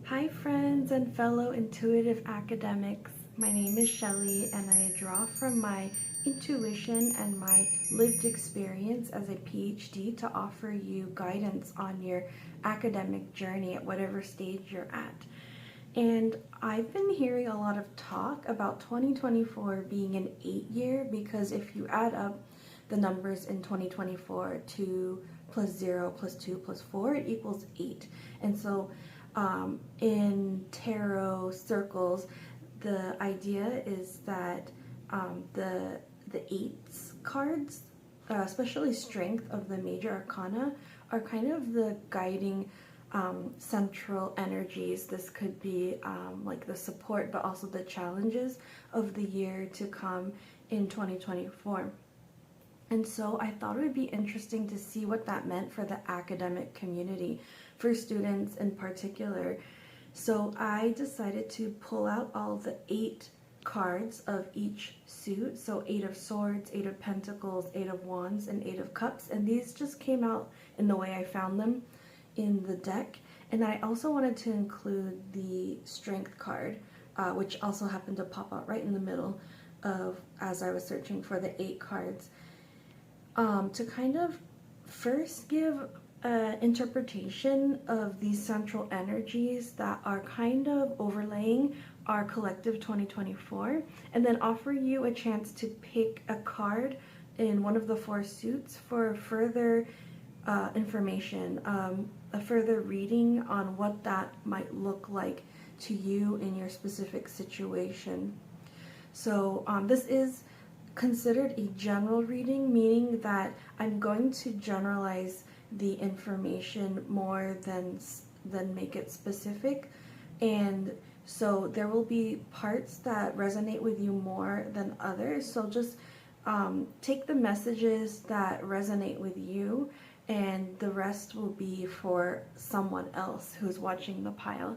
Hi friends and fellow intuitive academics. My name is Shelly and I draw from my intuition and my lived experience as a PhD to offer you guidance on your academic journey at whatever stage you're at. And I've been hearing a lot of talk about 2024 being an 8-year because if you add up the numbers in 2024, 2 plus 0 plus 2 plus 4, it equals 8. And so in tarot circles, the idea is that the eights cards, especially strength of the major arcana, are kind of the guiding central energies. This could be like the support, but also the challenges of the year to come in 2024. And so I thought it would be interesting to see what that meant for the academic community, for students in particular. So I decided to pull out all the 8 cards of each suit. So 8 of Swords, 8 of Pentacles, 8 of Wands, and 8 of Cups. And these just came out in the way I found them in the deck. And I also wanted to include the Strength card, which also happened to pop out right in the middle of as I was searching for the 8 cards. To kind of first give an interpretation of these central energies that are kind of overlaying our collective 2024, and then offer you a chance to pick a card in one of the 4 suits for further information, a further reading on what that might look like to you in your specific situation. So this is considered a general reading, meaning that I'm going to generalize the information more than make it specific. And so there will be parts that resonate with you more than others. So just take the messages that resonate with you, and the rest will be for someone else who's watching the pile.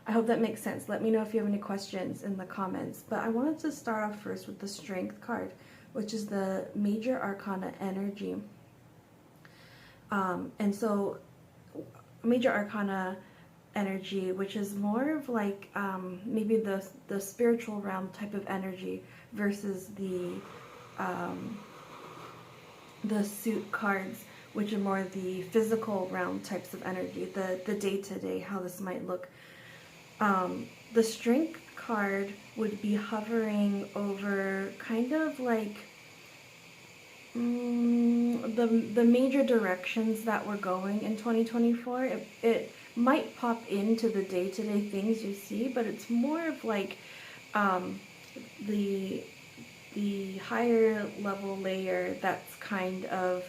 I hope that makes sense. Let me know if you have any questions in the comments. But I wanted to start off first with the Strength card, which is the major arcana energy. And so major arcana energy, which is more of like maybe the spiritual realm type of energy versus the suit cards, which are more the physical realm types of energy, the day-to-day, how this might look. The Strength card would be hovering over kind of like the major directions that we're going in 2024. It might pop into the day-to-day things you see, but it's more of like the higher level layer that's kind of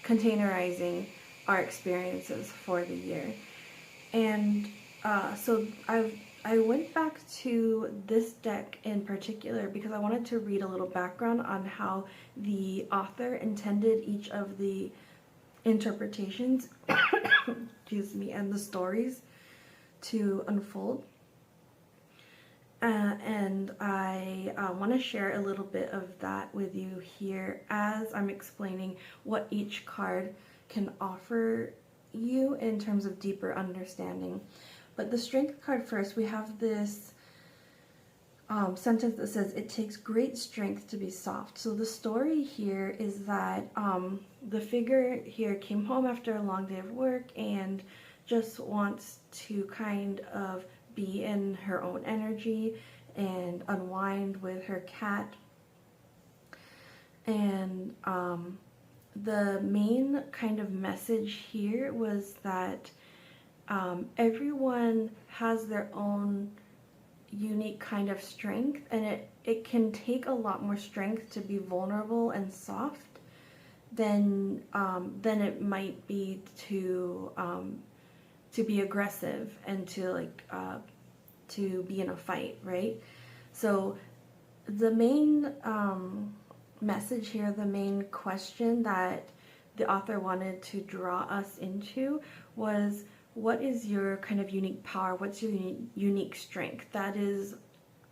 containerizing our experiences for the year. And so I went back to this deck in particular because I wanted to read a little background on how the author intended each of the interpretations excuse me, and the stories to unfold. And I want to share a little bit of that with you here as I'm explaining what each card can offer you in terms of deeper understanding. But the Strength card first, we have this sentence that says, "It takes great strength to be soft." So the story here is that the figure here came home after a long day of work and just wants to kind of be in her own energy and unwind with her cat. And the main kind of message here was that everyone has their own unique kind of strength, and it can take a lot more strength to be vulnerable and soft than it might be to be aggressive and to be in a fight, right? So the main message here, the main question that the author wanted to draw us into was, what is your kind of unique power? What's your unique strength? That is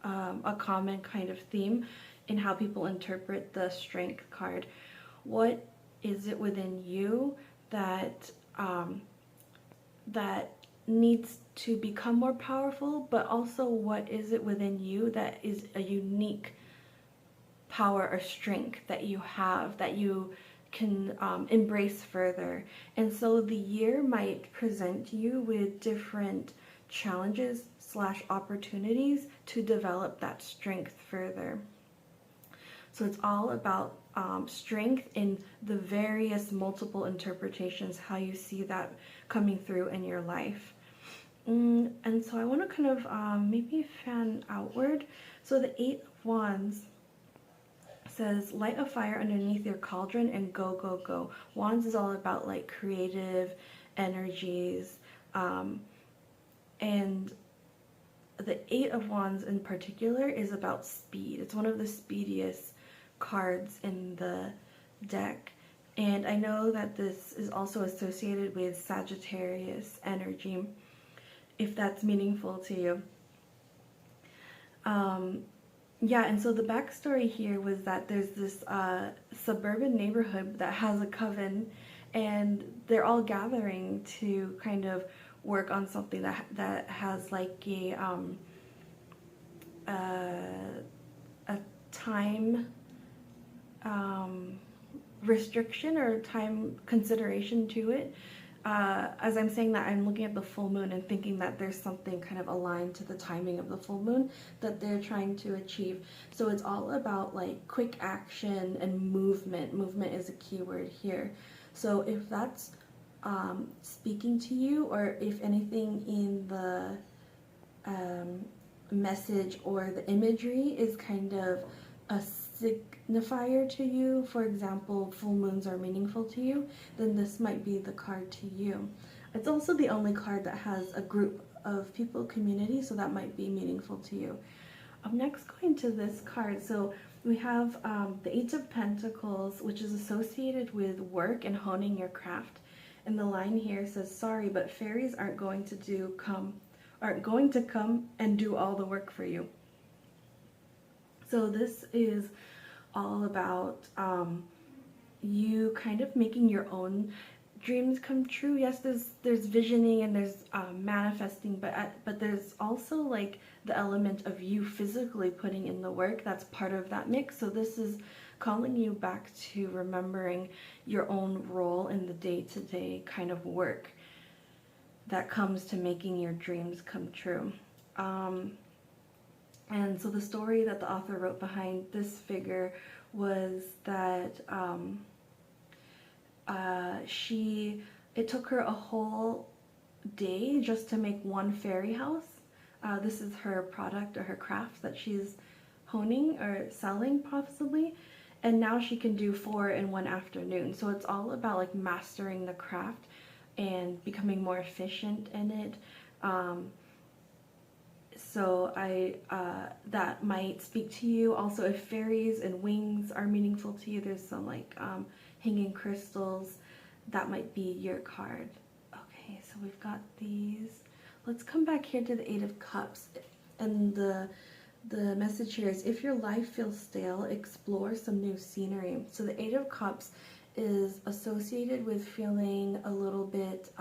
a common kind of theme in how people interpret the Strength card. What is it within you that needs to become more powerful, but also what is it within you that is a unique power or strength that you have that you can embrace further. And so the year might present you with different challenges slash opportunities to develop that strength further. So it's all about strength in the various multiple interpretations, how you see that coming through in your life. And so I want to kind of maybe fan outward. So the Eight of Wands says, light a fire underneath your cauldron and go, go, go. Wands is all about like creative energies. And the Eight of Wands in particular is about speed. It's one of the speediest cards in the deck. And I know that this is also associated with Sagittarius energy, if that's meaningful to you. Yeah, and so the backstory here was that there's this suburban neighborhood that has a coven, and they're all gathering to kind of work on something that has like a time restriction or time consideration to it. As I'm saying that, I'm looking at the full moon and thinking that there's something kind of aligned to the timing of the full moon that they're trying to achieve. So it's all about like quick action and movement. Movement is a key word here. So if that's speaking to you, or if anything in the message or the imagery is kind of a signifier to you, for example, full moons are meaningful to you, then this might be the card to you. It's also the only card that has a group of people, community, so that might be meaningful to you. I'm next going to this card. So we have the Eight of Pentacles, which is associated with work and honing your craft. And the line here says, sorry, but fairies aren't going to come and do all the work for you. So this is all about you kind of making your own dreams come true. Yes, there's visioning and there's manifesting, but there's also like the element of you physically putting in the work. That's part of that mix. So this is calling you back to remembering your own role in the day-to-day kind of work that comes to making your dreams come true. And so the story that the author wrote behind this figure was that it took her a whole day just to make one fairy house. This is her product or her craft that she's honing or selling possibly, and now she can do 4 in one afternoon. So it's all about like mastering the craft and becoming more efficient in it. So that might speak to you. Also, if fairies and wings are meaningful to you, there's some like hanging crystals. That might be your card. Okay, so we've got these. Let's come back here to the Eight of Cups. And the message here is, if your life feels stale, explore some new scenery. So the Eight of Cups is associated with feeling a little bit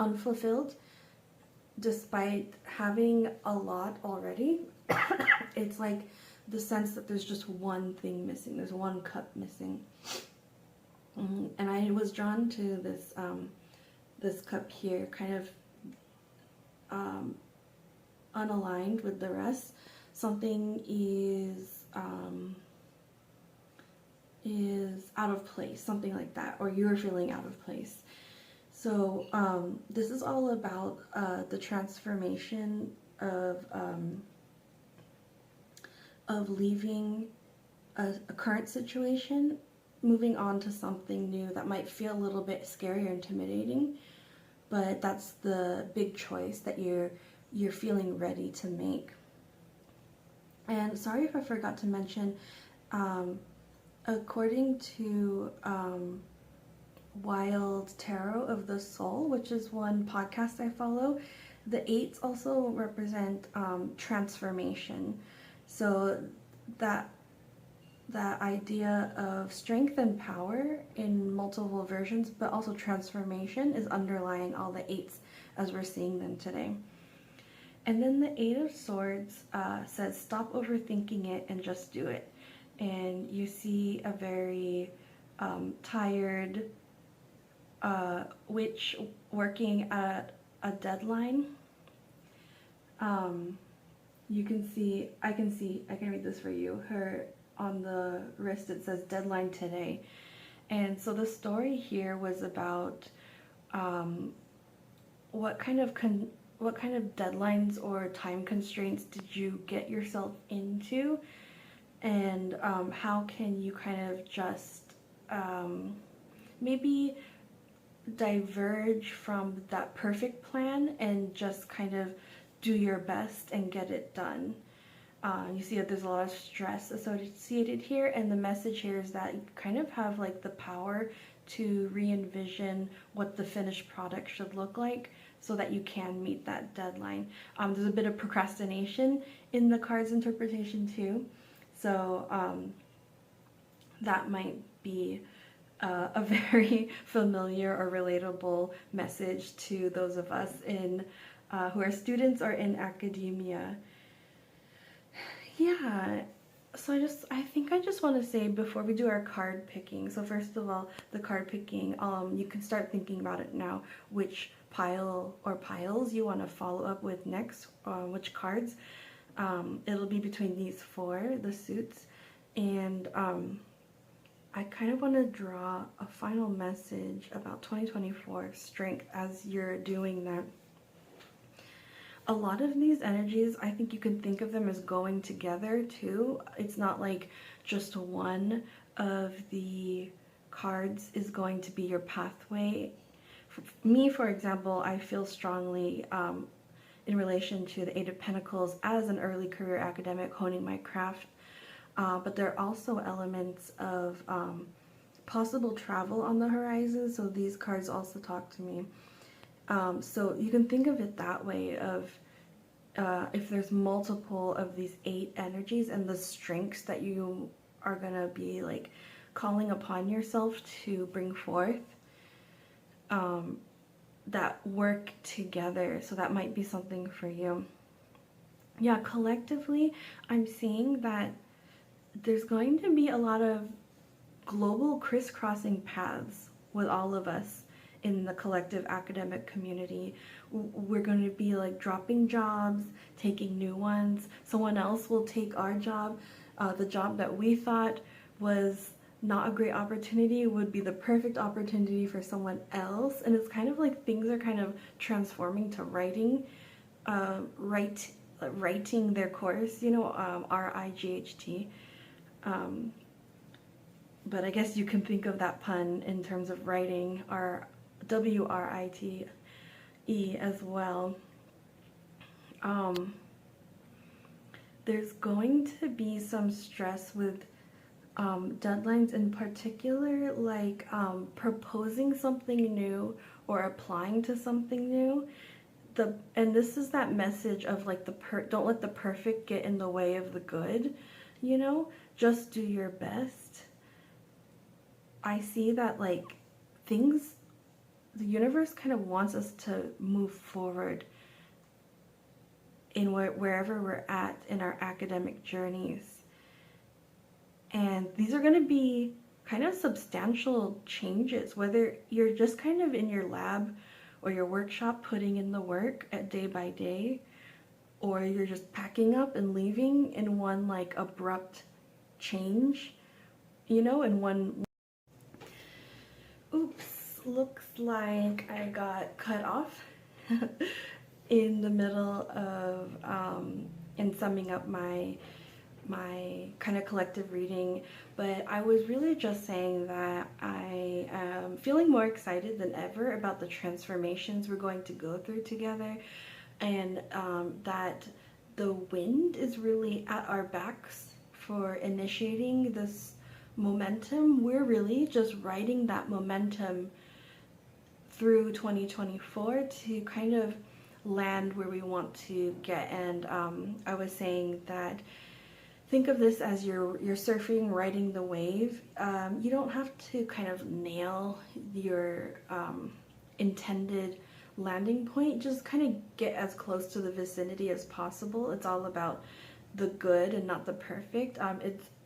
unfulfilled. Despite having a lot already, it's like the sense that there's just one thing missing. There's one cup missing. And I was drawn to this this cup here, kind of unaligned with the rest. Something is out of place, something like that, or you're feeling out of place. So this is all about the transformation of leaving a current situation, moving on to something new that might feel a little bit scary or intimidating, but that's the big choice that you're feeling ready to make. And sorry if I forgot to mention, according to Wild Tarot of the Soul, which is one podcast I follow, the eights also represent transformation. So that idea of strength and power in multiple versions, but also transformation, is underlying all the eights as we're seeing them today. And then the Eight of Swords says, stop overthinking it and just do it. And you see a very tired witch working at a deadline. You can see, I can read this for you. Her, on the wrist, it says deadline today. And so the story here was about what kind of deadlines or time constraints did you get yourself into, and how can you kind of just maybe diverge from that perfect plan and just kind of do your best and get it done. You see that there's a lot of stress associated here, and the message here is that you kind of have like the power to re-envision what the finished product should look like so that you can meet that deadline. There's a bit of procrastination in the card's interpretation too, so that might be a very familiar or relatable message to those of us in who are students or in academia. Yeah, so I think I just want to say before we do our card picking, so first of all, the card picking, you can start thinking about it now, which pile or piles you want to follow up with next, which cards. It'll be between these four, the suits, and I kind of want to draw a final message about 2024 strength as you're doing that. A lot of these energies, I think you can think of them as going together too. It's not like just one of the cards is going to be your pathway. For me, for example, I feel strongly in relation to the Eight of Pentacles as an early career academic honing my craft. But there are also elements of possible travel on the horizon, so these cards also talk to me. So you can think of it that way, of if there's multiple of these 8 energies and the strengths that you are going to be like calling upon yourself to bring forth, that work together. So that might be something for you. Yeah, collectively, I'm seeing that there's going to be a lot of global crisscrossing paths with all of us in the collective academic community. We're going to be like dropping jobs, taking new ones. Someone else will take our job. The job that we thought was not a great opportunity would be the perfect opportunity for someone else. And it's kind of like things are kind of transforming to writing their course, you know, R-I-G-H-T. But I guess you can think of that pun in terms of writing, or W-R-I-T-E as well. There's going to be some stress with deadlines in particular, like proposing something new or applying to something new. And this is that message of like don't let the perfect get in the way of the good, you know? Just do your best. I see that like the universe kind of wants us to move forward in wherever we're at in our academic journeys. And these are going to be kind of substantial changes, whether you're just kind of in your lab or your workshop putting in the work at day by day, or you're just packing up and leaving in one like abrupt change, you know, in one. Oops, looks like I got cut off in the middle of in summing up my kind of collective reading, but I was really just saying that I am feeling more excited than ever about the transformations we're going to go through together, and that the wind is really at our backs for initiating this momentum. We're really just riding that momentum through 2024 to kind of land where we want to get. And I was saying that think of this as you're surfing, riding the wave. You don't have to kind of nail your intended landing point, just kind of get as close to the vicinity as possible. It's all about the good and not the perfect.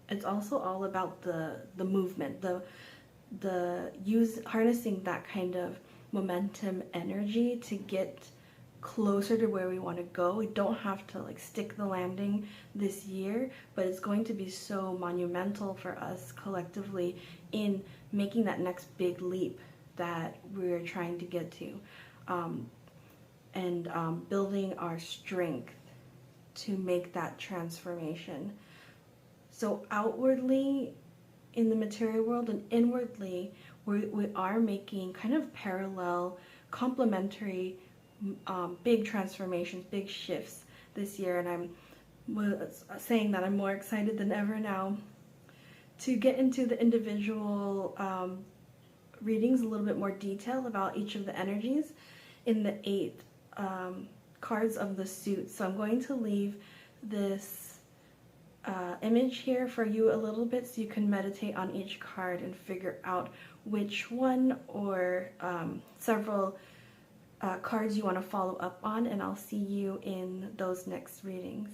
It's also all about the movement, the harnessing that kind of momentum energy to get closer to where we want to go. We don't have to like stick the landing this year, but it's going to be so monumental for us collectively in making that next big leap that we're trying to get to, and building our strength to make that transformation. So outwardly in the material world and inwardly, we are making kind of parallel, complementary, big transformations, big shifts this year. And I'm saying that I'm more excited than ever now to get into the individual readings, a little bit more detail about each of the energies in the 8 cards of the suit. So I'm going to leave this image here for you a little bit so you can meditate on each card and figure out which one or several cards you want to follow up on, and I'll see you in those next readings.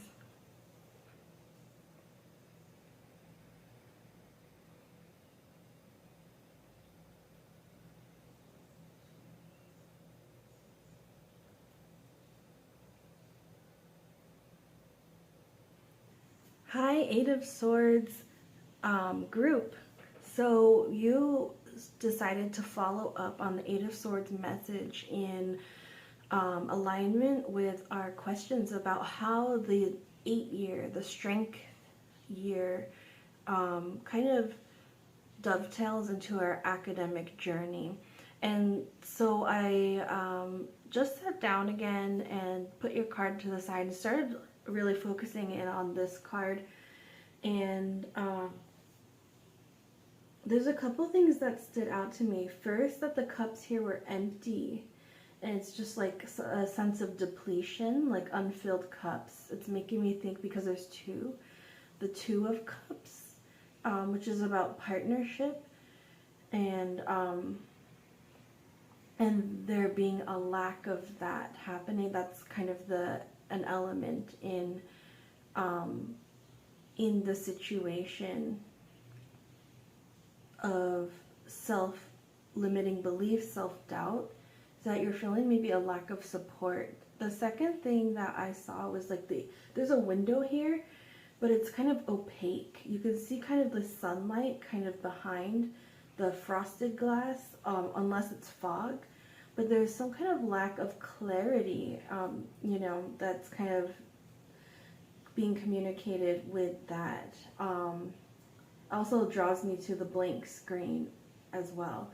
Hi, 8 of Swords group. So you decided to follow up on the 8 of Swords message in alignment with our questions about how the 8-year, the strength year, kind of dovetails into our academic journey. And so I just sat down again and put your card to the side and started really focusing in on this card. And there's a couple things that stood out to me. First, that the cups here were empty, and it's just like a sense of depletion, like unfilled cups. It's making me think, because there's the 2 of Cups, which is about partnership, and there being a lack of that happening. That's kind of an element in the situation of self-limiting beliefs, self-doubt, that you're feeling maybe a lack of support. The second thing that I saw was like there's a window here, but it's kind of opaque. You can see kind of the sunlight kind of behind the frosted glass, unless it's fog. But there's some kind of lack of clarity, that's kind of being communicated with that. Also draws me to the blank screen as well.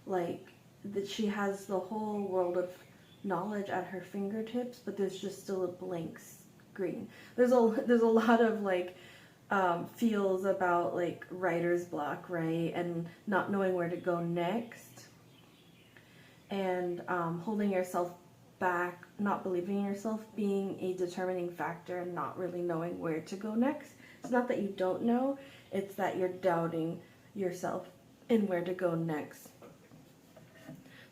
Like, that she has the whole world of knowledge at her fingertips, but there's just still a blank screen. There's a lot of like feels about like writer's block, right? And not knowing where to go next, and holding yourself back, not believing in yourself being a determining factor, and not really knowing where to go next. It's not that you don't know, it's that you're doubting yourself and where to go next.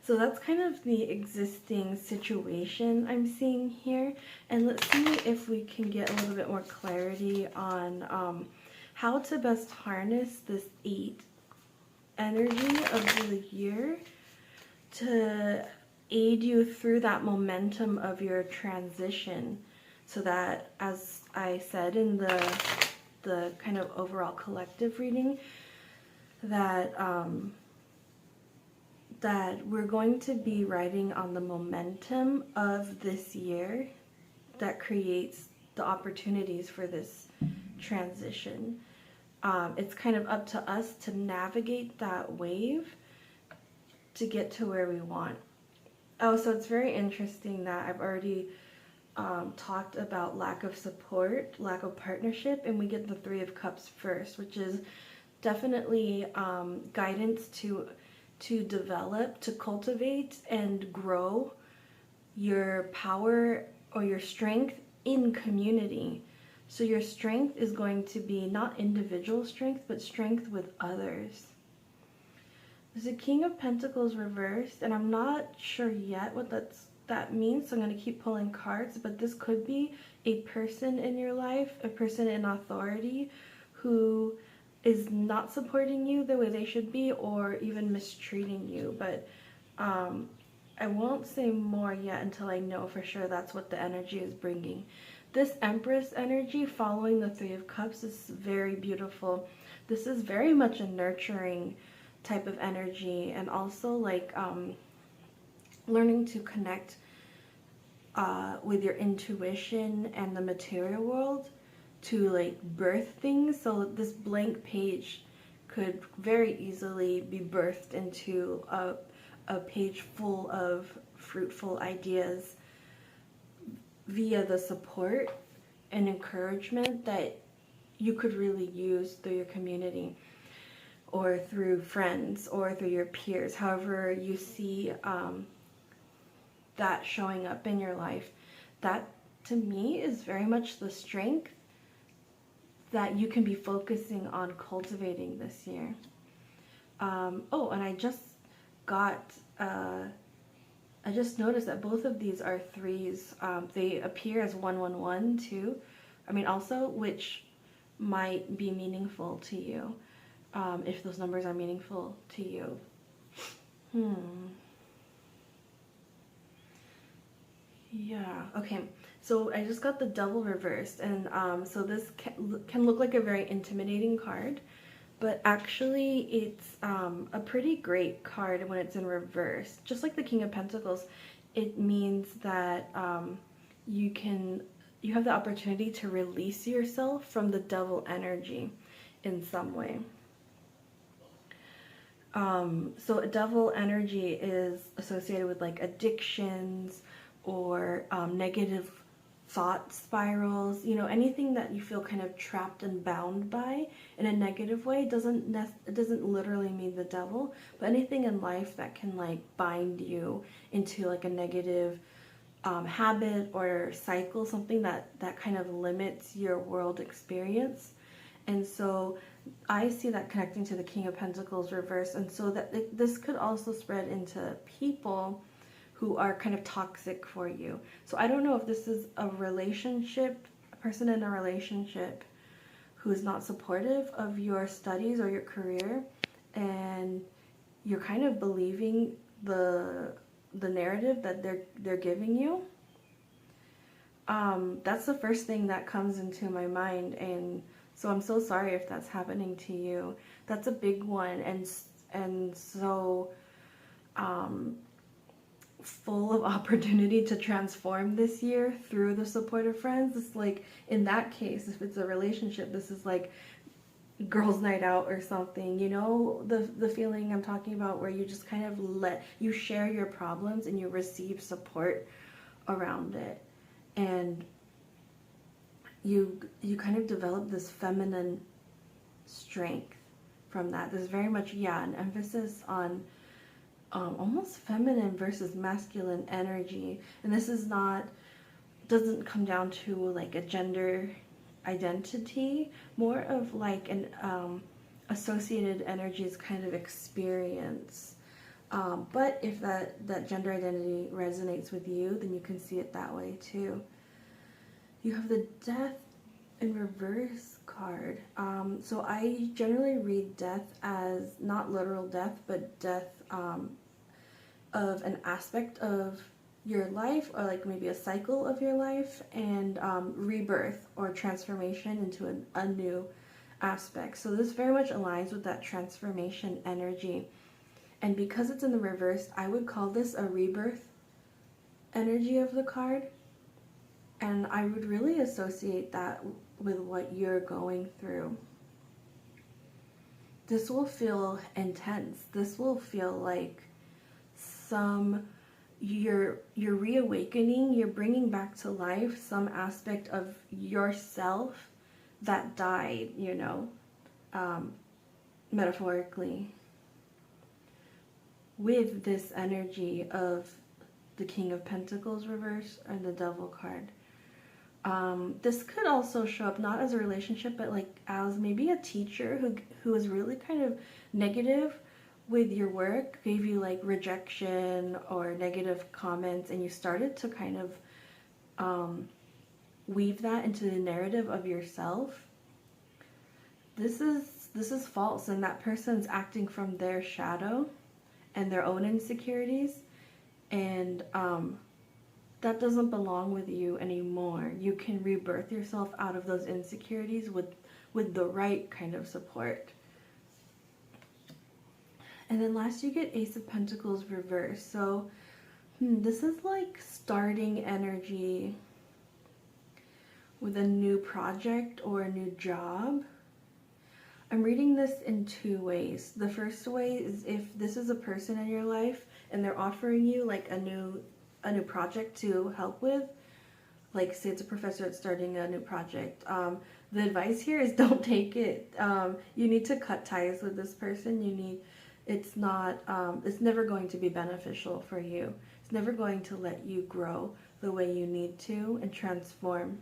So that's kind of the existing situation I'm seeing here. And let's see if we can get a little bit more clarity on how to best harness this 8 energy of the year to aid you through that momentum of your transition, so that, as I said in the kind of overall collective reading, that that we're going to be riding on the momentum of this year that creates the opportunities for this transition. It's kind of up to us to navigate that wave to get to where we want. Oh, so it's very interesting that I've already talked about lack of support, lack of partnership, and we get the 3 of Cups first, which is definitely guidance to develop, to cultivate and grow your power or your strength in community. So your strength is going to be not individual strength, but strength with others. There's a King of Pentacles reversed, and I'm not sure yet what that's that means. So I'm going to keep pulling cards, but this could be a person in your life, a person in authority who is not supporting you the way they should be, or even mistreating you. But I won't say more yet until I know for sure that's what the energy is bringing. This Empress energy following the Three of Cups is very beautiful. This is very much a nurturing type of energy, and also like learning to connect with your intuition and the material world to like birth things. So this blank page could very easily be birthed into a page full of fruitful ideas via the support and encouragement that you could really use through your community or through friends or through your peers, however you see that showing up in your life. That to me is very much the strength that you can be focusing on cultivating this year. Oh, and I just noticed that both of these are threes. They appear as 111 too. I mean, also, which might be meaningful to you, if those numbers are meaningful to you. Yeah, okay. So I just got the Devil reversed, and so this can look like a very intimidating card, but actually it's a pretty great card when it's in reverse. Just like the King of Pentacles, it means that you have the opportunity to release yourself from the devil energy in some way. So a devil energy is associated with like addictions or negative thought spirals, you know, anything that you feel kind of trapped and bound by in a negative way. It doesn't literally mean the devil, but anything in life that can like bind you into like a negative habit or cycle, something that kind of limits your world experience. And so I see that connecting to the King of Pentacles reverse, and so that this could also spread into people who are kind of toxic for you. So I don't know if this is a relationship, a person in a relationship who is not supportive of your studies or your career, and you're kind of believing the narrative that they're giving you. That's the first thing that comes into my mind, and so I'm so sorry if that's happening to you. That's a big one, and so full of opportunity to transform this year through the support of friends. It's like, in that case, if it's a relationship, this is like girls' night out or something, you know, the feeling I'm talking about, where you just kind of you share your problems and you receive support around it, and you kind of develop this feminine strength from that. There's very much, an emphasis on almost feminine versus masculine energy. And this doesn't come down to like a gender identity, more of like an associated energies kind of experience. But if that gender identity resonates with you, then you can see it that way too. You have the Death in reverse card. So I generally read death as not literal death, but death of an aspect of your life, or like maybe a cycle of your life, and rebirth or transformation into a new aspect. So this very much aligns with that transformation energy. And because it's in the reverse, I would call this a rebirth energy of the card. And I would really associate that with what you're going through. This will feel intense. This will feel like you're reawakening, you're bringing back to life some aspect of yourself that died, you know, metaphorically, with this energy of the King of Pentacles reverse and the Devil card. This could also show up not as a relationship, but like as maybe a teacher who is really kind of negative with your work gave you like rejection or negative comments, and you started to kind of weave that into the narrative of yourself, this is false, and that person's acting from their shadow and their own insecurities, and that doesn't belong with you anymore. You can rebirth yourself out of those insecurities with the right kind of support. And then last, you get Ace of Pentacles reversed. So this is like starting energy with a new project or a new job. I'm reading this in two ways. The first way is if this is a person in your life and they're offering you like a new project to help with, like say it's a professor that's starting a new project. The advice here is don't take it. You need to cut ties with this person. It's never going to be beneficial for you. It's never going to let you grow the way you need to and transform.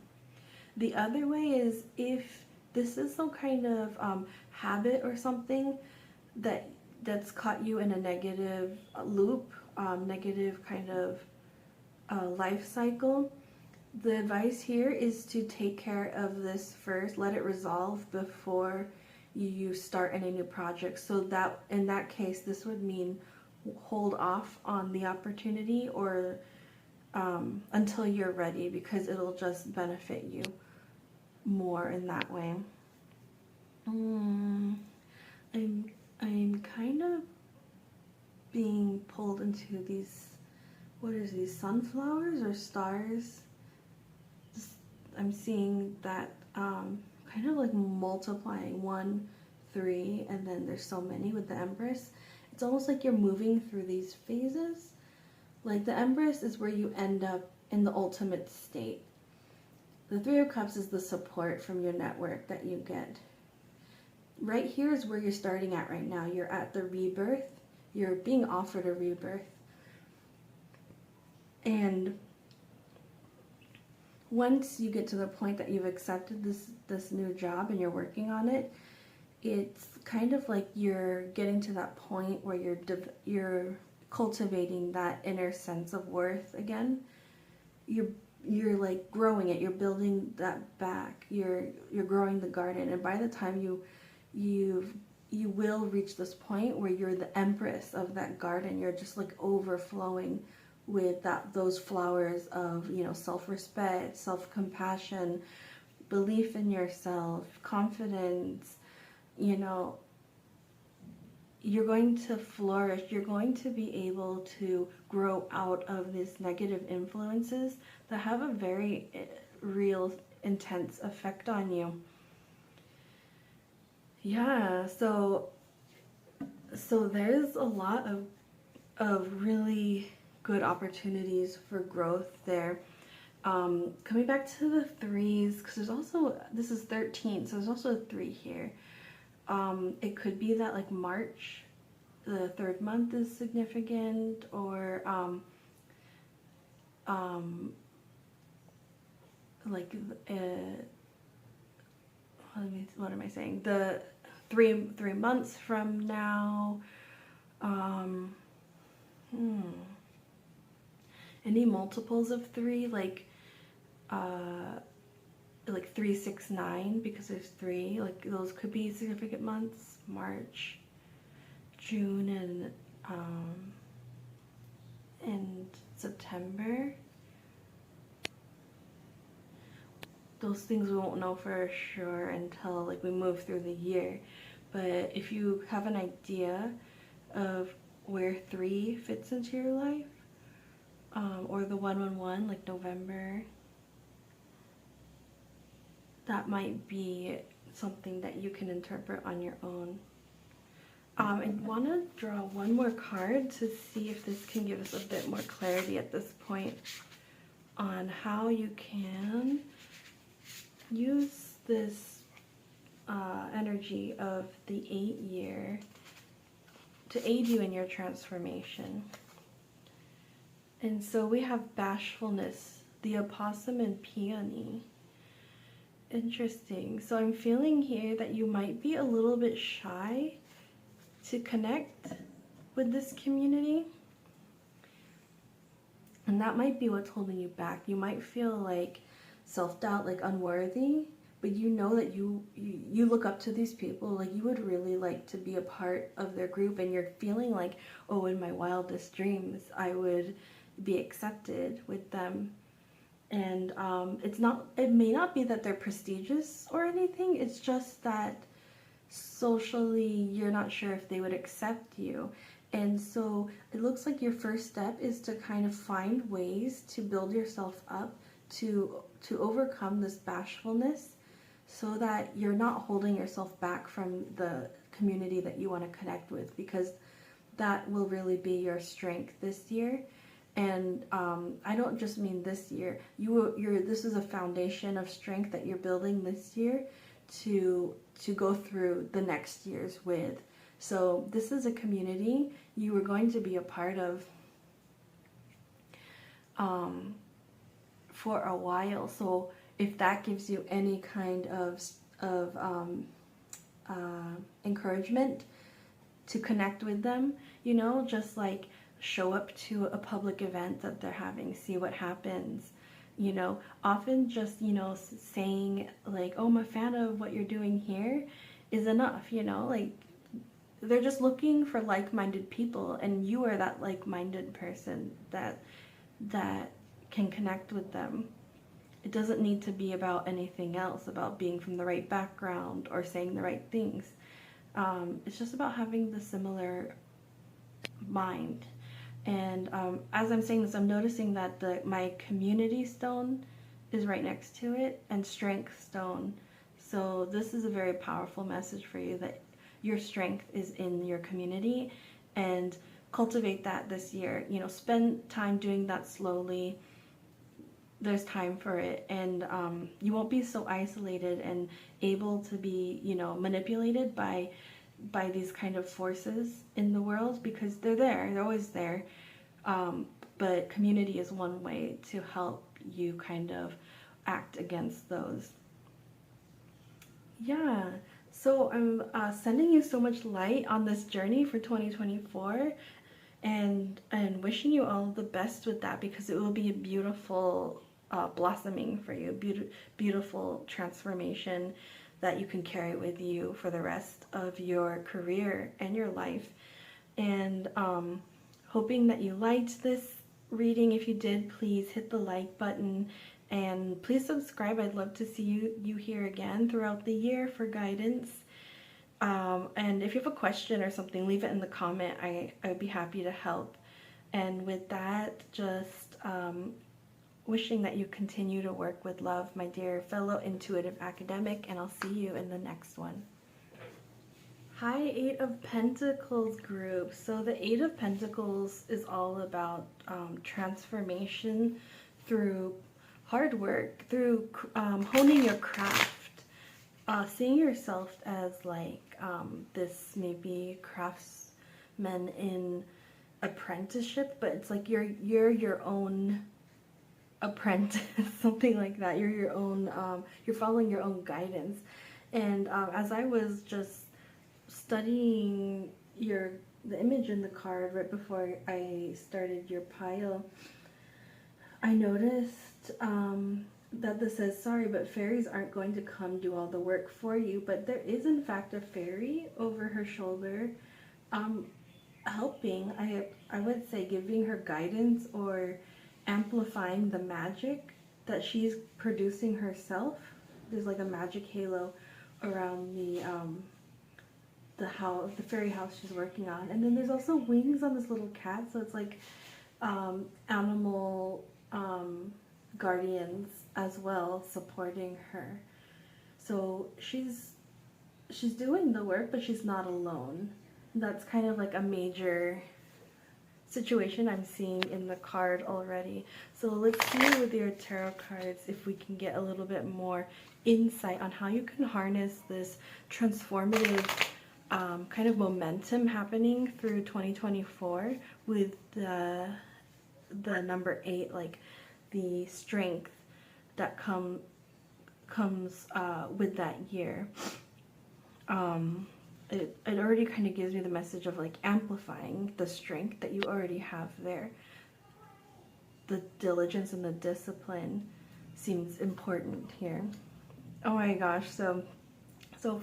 The other way is if this is some kind of habit or something that's caught you in a negative loop, negative kind of life cycle. The advice here is to take care of this first, let it resolve before you start any new project. So that in that case, this would mean hold off on the opportunity or until you're ready, because it'll just benefit you more in that way. I'm kind of being pulled into these, what is these, sunflowers or stars? I'm seeing that kind of like multiplying 1, 3, and then there's so many with the Empress. It's almost like you're moving through these phases. Like the Empress is where you end up in the ultimate state. The Three of Cups is the support from your network that you get. Right here is where you're starting at right now. You're at the rebirth. You're being offered a rebirth. And once you get to the point that you've accepted this new job and you're working on it, it's kind of like you're getting to that point where you're cultivating that inner sense of worth again. You're like growing it. You're building that back. You're growing the garden, and by the time you will reach this point where you're the empress of that garden. You're just like overflowing with those flowers of, self-respect, self-compassion, belief in yourself, confidence. You're going to flourish. You're going to be able to grow out of these negative influences that have a very real, intense effect on you. Yeah, so there's a lot of really good opportunities for growth there. Coming back to the threes, because there's also, this is 13, so there's also a 3 here. It could be that like March, the third month, is significant, or like what am I saying? The 3 months from now. Any multiples of 3, like 3, 6, 9, because there's 3. Like those could be significant months. March, June, and September. Those things we won't know for sure until like we move through the year. But if you have an idea of where 3 fits into your life, or the 111, like November, that might be something that you can interpret on your own. I want to draw one more card to see if this can give us a bit more clarity at this point on how you can use this energy of the 8-year to aid you in your transformation. And so we have bashfulness, the opossum, and peony. Interesting. So I'm feeling here that you might be a little bit shy to connect with this community. And that might be what's holding you back. You might feel like self-doubt, like unworthy, but you know that you look up to these people, like you would really like to be a part of their group, and you're feeling like, oh, in my wildest dreams I would be accepted with them. And it may not be that they're prestigious or anything, it's just that socially you're not sure if they would accept you. And so it looks like your first step is to kind of find ways to build yourself up to overcome this bashfulness, so that you're not holding yourself back from the community that you want to connect with, because that will really be your strength this year. And I don't just mean this year. This is a foundation of strength that you're building this year to go through the next years with. So this is a community you are going to be a part of for a while. So if that gives you any kind of encouragement to connect with them, you know, just like show up to a public event that they're having, see what happens. You know, often just, you know, saying like, oh, I'm a fan of what you're doing here is enough, you know, like they're just looking for like-minded people, and you are that like-minded person that can connect with them. It doesn't need to be about anything else, about being from the right background or saying the right things. It's just about having the similar mind. And as I'm saying this, I'm noticing that my community stone is right next to it, and strength stone. So this is a very powerful message for you, that your strength is in your community, and cultivate that this year. You know, spend time doing that slowly. There's time for it, and you won't be so isolated and able to be, you know, manipulated by these kind of forces in the world, because they're always there. But community is one way to help you kind of act against those. Yeah, so I'm sending you so much light on this journey for 2024, and wishing you all the best with that, because it will be a beautiful blossoming for you, beautiful transformation that you can carry with you for the rest of your career and your life. And hoping that you liked this reading. If you did, please hit the like button, and please subscribe. I'd love to see you here again throughout the year for guidance. And if you have a question or something, leave it in the comment. I'd be happy to help. And with that, just wishing that you continue to work with love, my dear fellow intuitive academic, and I'll see you in the next one. Hi, Eight of Pentacles group. So the Eight of Pentacles is all about transformation through hard work, through honing your craft, seeing yourself as like this maybe craftsman in apprenticeship, but it's like you're your own apprentice, something like that. You're your own, you're following your own guidance. And as I was just studying the image in the card right before I started your pile, I noticed that this says, sorry, but fairies aren't going to come do all the work for you. But there is in fact a fairy over her shoulder helping, I would say giving her guidance or amplifying the magic that she's producing herself. There's like a magic halo around the fairy house she's working on. And then there's also wings on this little cat, so it's like animal guardians as well supporting her. So she's doing the work, but she's not alone. That's kind of like a major situation I'm seeing in the card already. So let's see with your tarot cards if we can get a little bit more insight on how you can harness this transformative kind of momentum happening through 2024 with the number 8, like the strength that comes with that year. it already kind of gives me the message of like amplifying the strength that you already have there. The diligence and the discipline seems important here. Oh my gosh, so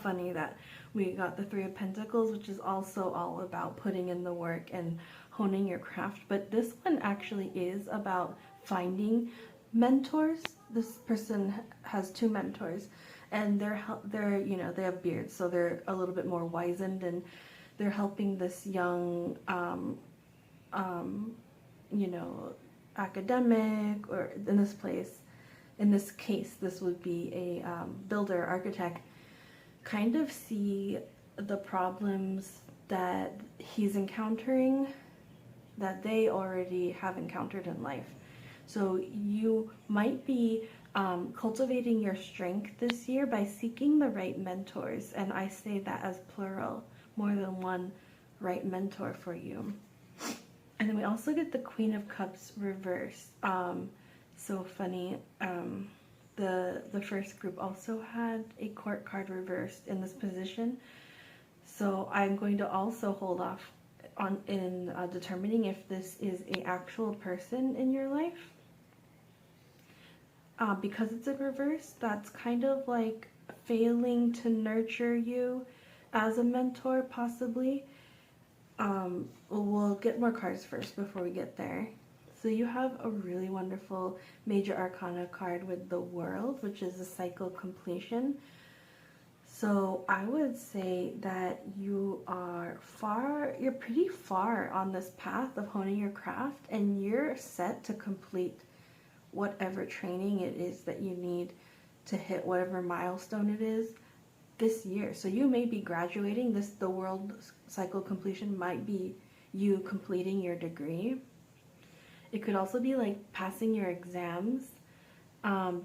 funny that we got the Three of Pentacles, which is also all about putting in the work and honing your craft. But this one actually is about finding mentors. This person has two mentors, and they're you know, they have beards, so they're a little bit more wizened, and they're helping this young you know, academic, or in this case this would be a builder, architect, kind of see the problems that he's encountering that they already have encountered in life. So you might be cultivating your strength this year by seeking the right mentors, and I say that as plural, more than one right mentor for you. And then we also get the Queen of Cups reverse. So funny. The first group also had a court card reversed in this position. So I'm going to also hold off in determining if this is an actual person in your life. Because it's in reverse, that's kind of like failing to nurture you as a mentor, possibly. We'll get more cards first before we get there. So you have a really wonderful Major Arcana card with the World, which is a cycle completion. So I would say that you're pretty far on this path of honing your craft, and you're set to complete whatever training it is that you need to hit whatever milestone it is this year. So you may be graduating. The World cycle completion might be you completing your degree. It could also be like passing your exams.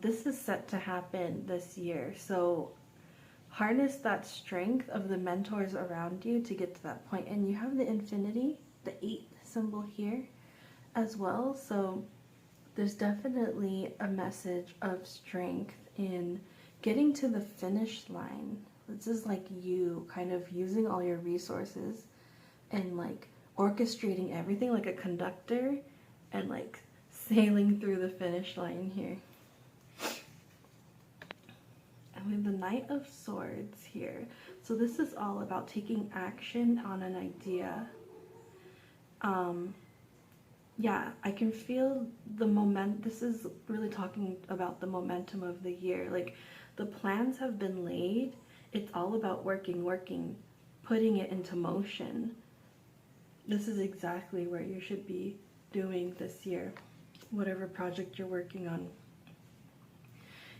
This is set to happen this year. So harness that strength of the mentors around you to get to that point. And you have the infinity, the 8 symbol here as well. So there's definitely a message of strength in getting to the finish line. This is like you kind of using all your resources and like orchestrating everything like a conductor and like sailing through the finish line here. And we have the Knight of Swords here. So this is all about taking action on an idea. Yeah, I can feel the this is really talking about the momentum of the year. Like the plans have been laid. It's all about working, putting it into motion. This is exactly where you should be doing this year, whatever project you're working on.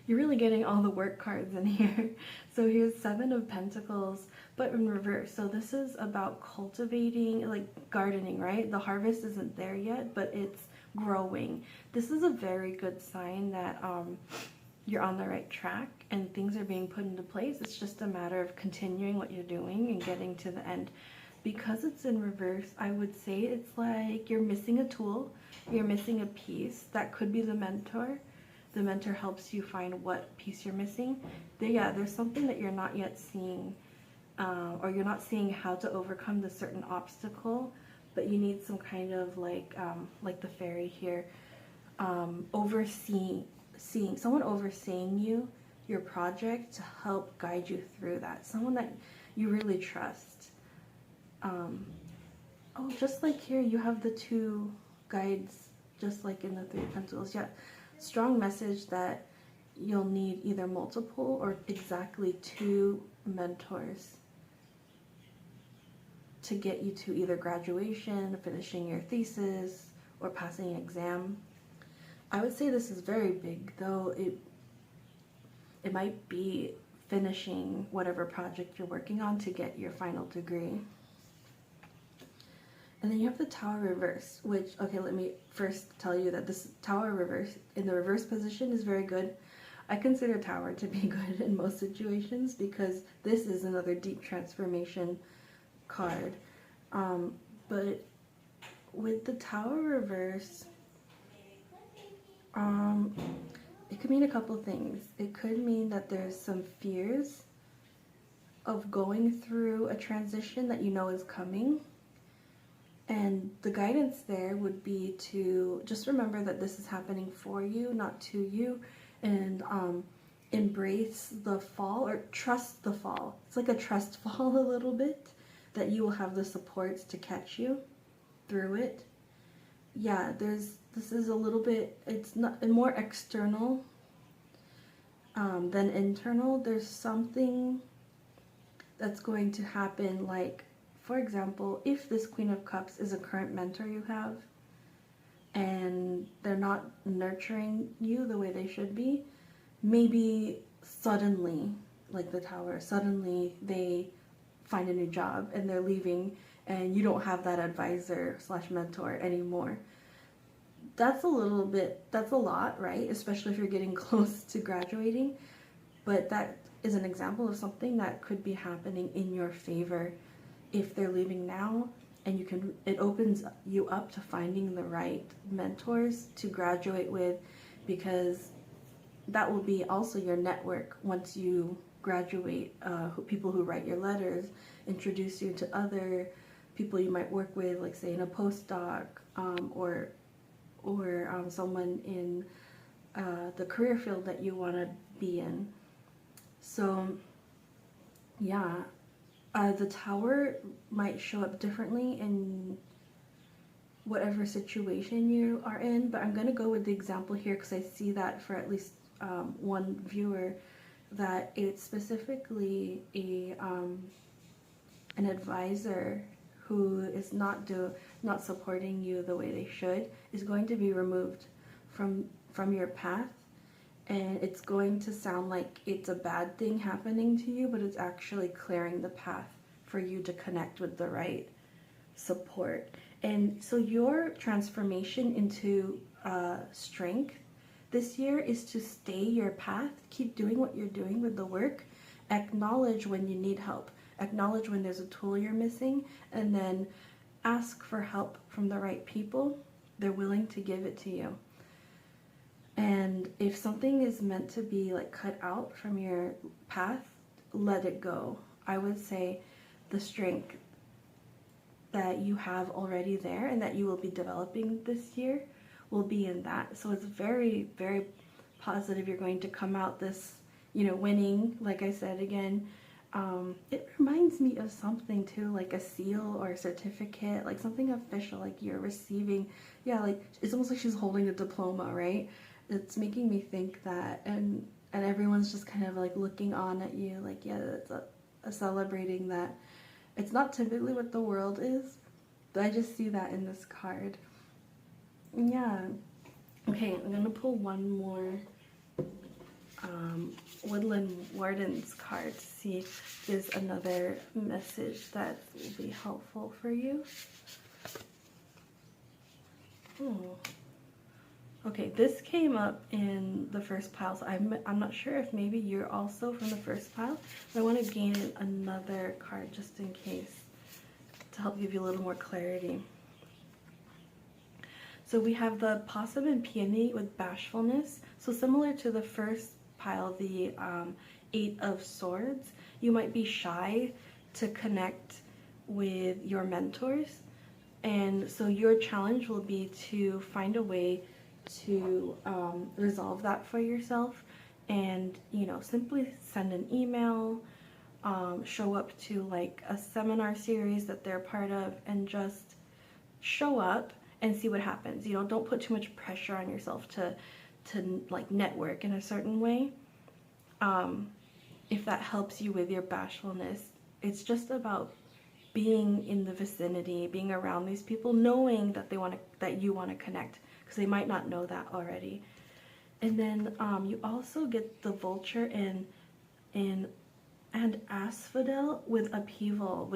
You're really getting all the work cards in here. So here's 7 of Pentacles, but in reverse. So this is about cultivating, like gardening, right? The harvest isn't there yet, but it's growing. This is a very good sign that you're on the right track and things are being put into place. It's just a matter of continuing what you're doing and getting to the end. Because it's in reverse, I would say it's like you're missing a tool, you're missing a piece. That could be the mentor. The mentor helps you find what piece you're missing. There's something that you're not yet seeing, or you're not seeing how to overcome the certain obstacle, but you need some kind of like the fairy here, someone overseeing you, your project, to help guide you through that. Someone that you really trust. Oh, just like here, you have the 2 guides, just like in the 3 of Pentacles. Yeah, strong message that you'll need either multiple or exactly 2 mentors to get you to either graduation, finishing your thesis, or passing an exam. I would say this is very big, though it might be finishing whatever project you're working on to get your final degree. And then you have the Tower reverse, which, okay, let me first tell you that this Tower reverse in the reverse position is very good. I consider Tower to be good in most situations because this is another deep transformation card. But with the Tower reverse, it could mean a couple things. It could mean that there's some fears of going through a transition that you know is coming. And the guidance there would be to just remember that this is happening for you, not to you, and embrace the fall, or trust the fall. It's like a trust fall a little bit, that you will have the supports to catch you through it. Yeah, this is a little bit, it's not more external than internal. There's something that's going to happen, like, for example, if this Queen of Cups is a current mentor you have and they're not nurturing you the way they should be, maybe suddenly, like the Tower, suddenly they find a new job and they're leaving and you don't have that advisor slash mentor anymore. That's a little bit, that's a lot, right? Especially if you're getting close to graduating. But that is an example of something that could be happening in your favor if they're leaving now, and you can, it opens you up to finding the right mentors to graduate with, because that will be also your network once you graduate. People who write your letters introduce you to other people you might work with, like say in a postdoc, or someone in the career field that you want to be in. So yeah, the Tower might show up differently in whatever situation you are in, but I'm going to go with the example here because I see that for at least one viewer, that it's specifically an advisor who is not supporting you the way they should, is going to be removed from your path. And it's going to sound like it's a bad thing happening to you, but it's actually clearing the path for you to connect with the right support. And so your transformation into strength this year is to stay your path, keep doing what you're doing with the work, acknowledge when you need help, acknowledge when there's a tool you're missing, and then ask for help from the right people. They're willing to give it to you. And if something is meant to be like cut out from your path, let it go. I would say the strength that you have already there and that you will be developing this year will be in that. So it's very, very positive. You're going to come out this, winning. Like I said, again, it reminds me of something too, like a seal or a certificate, like something official, like you're receiving. Yeah, like it's almost like she's holding a diploma, right? It's making me think that, and everyone's just kind of like looking on at you, like, yeah, it's a celebrating that. It's not typically what the world is, but I just see that in this card. Yeah. Okay, I'm gonna pull one more Woodland Wardens card to see if there's another message that will be helpful for you. Oh. Okay, this came up in the first pile, so I'm not sure if maybe you're also from the first pile, but I want to gain another card just in case to help give you a little more clarity. So we have the Possum and Peony with bashfulness. So similar to the first pile, the Eight of Swords, you might be shy to connect with your mentors. And so your challenge will be to find a way to resolve that for yourself, and simply send an email, show up to like a seminar series that they're part of, and just show up and see what happens. Don't put too much pressure on yourself to like network in a certain way. If that helps you with your bashfulness, it's just about being in the vicinity, being around these people, knowing that you want to connect, because they might not know that already. And then you also get the Vulture and Asphodel with Upheaval,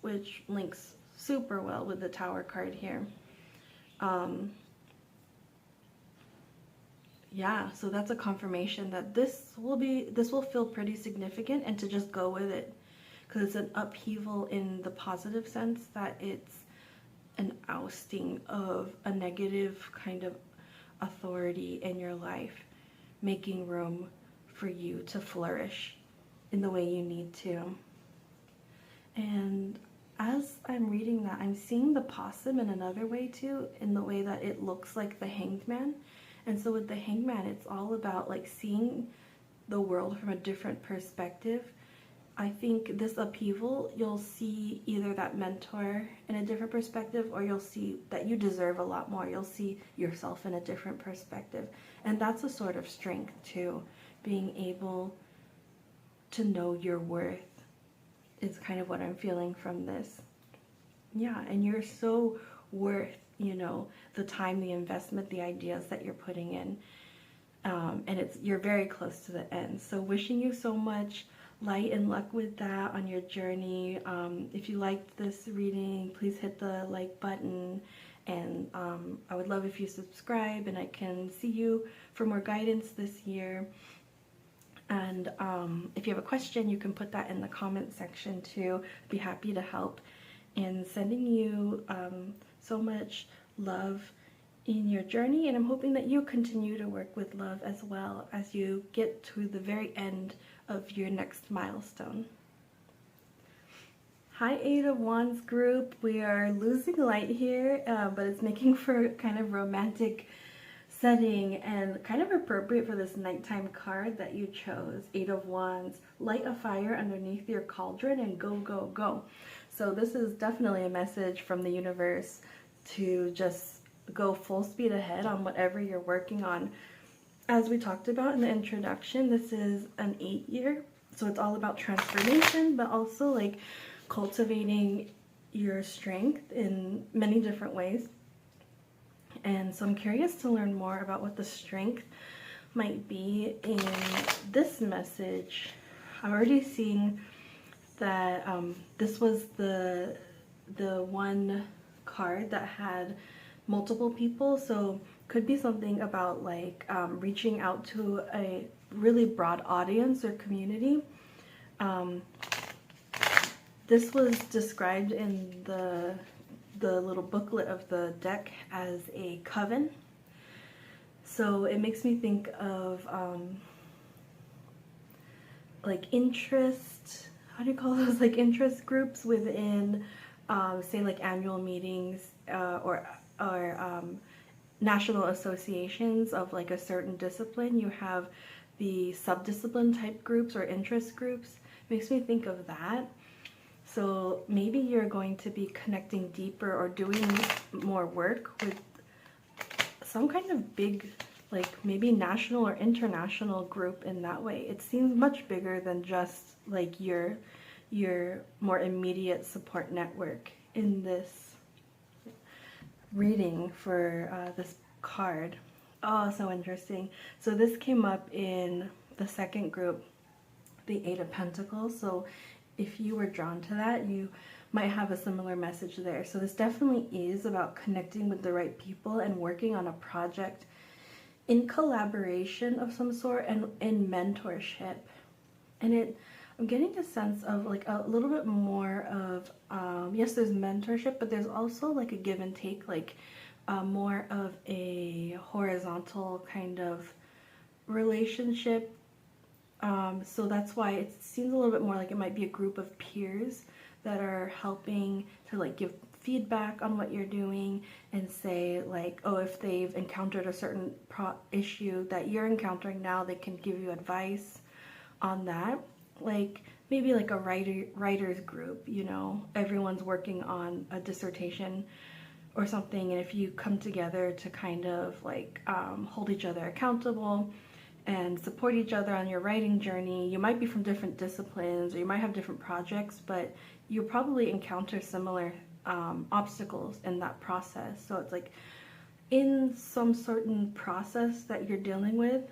which links super well with the Tower card here. Yeah, so that's a confirmation that this will feel pretty significant, and to just go with it, because it's an upheaval in the positive sense, that it's an ousting of a negative kind of authority in your life, making room for you to flourish in the way you need to. And as I'm reading that, I'm seeing the possum in another way too, in the way that it looks like the Hanged Man. And so with the Hanged Man, it's all about like seeing the world from a different perspective. I think this upheaval, you'll see either that mentor in a different perspective, or you'll see that you deserve a lot more. You'll see yourself in a different perspective. And that's a sort of strength too, being able to know your worth is kind of what I'm feeling from this. Yeah, and you're so worth, the time, the investment, the ideas that you're putting in. And you're very close to the end. So wishing you so much light and luck with that on your journey. If you liked this reading, please hit the like button, and I would love if you subscribe, and I can see you for more guidance this year. And if you have a question, you can put that in the comment section too. I'd be happy to help. And sending you so much love in your journey, and I'm hoping that you continue to work with love as well as you get to the very end of your next milestone. Hi, Eight of Wands group. We are losing light here, but it's making for kind of romantic setting and kind of appropriate for this nighttime card that you chose. Eight of Wands. Light a fire underneath your cauldron and go, go, go. So this is definitely a message from the universe to just go full speed ahead on whatever you're working on. As we talked about in the introduction, this is an 8-year, so it's all about transformation, but also like cultivating your strength in many different ways. And so I'm curious to learn more about what the strength might be in this message. I'm already seeing that this was the one card that had multiple people, so could be something about like reaching out to a really broad audience or community. This was described in the little booklet of the deck as a coven, so it makes me think of like interest, how do you call those, like interest groups within say like annual meetings or national associations of like a certain discipline. You have the subdiscipline type groups or interest groups. Makes me think of that. So maybe you're going to be connecting deeper or doing more work with some kind of big, like maybe national or international group in that way. It seems much bigger than just like your more immediate support network in this reading for this card. Oh, so interesting. So this came up in the second group, the Eight of Pentacles. So if you were drawn to that, you might have a similar message there. So this definitely is about connecting with the right people and working on a project in collaboration of some sort and in mentorship. And I'm getting a sense of like a little bit more of, yes, there's mentorship, but there's also like a give and take, like more of a horizontal kind of relationship. So that's why it seems a little bit more like it might be a group of peers that are helping to like give feedback on what you're doing and say like, oh, if they've encountered a certain issue that you're encountering now, they can give you advice on that. Like maybe like a writer's group, everyone's working on a dissertation or something, and if you come together to kind of like hold each other accountable and support each other on your writing journey. You might be from different disciplines or you might have different projects, but you'll probably encounter similar obstacles in that process. So it's like in some certain process that you're dealing with,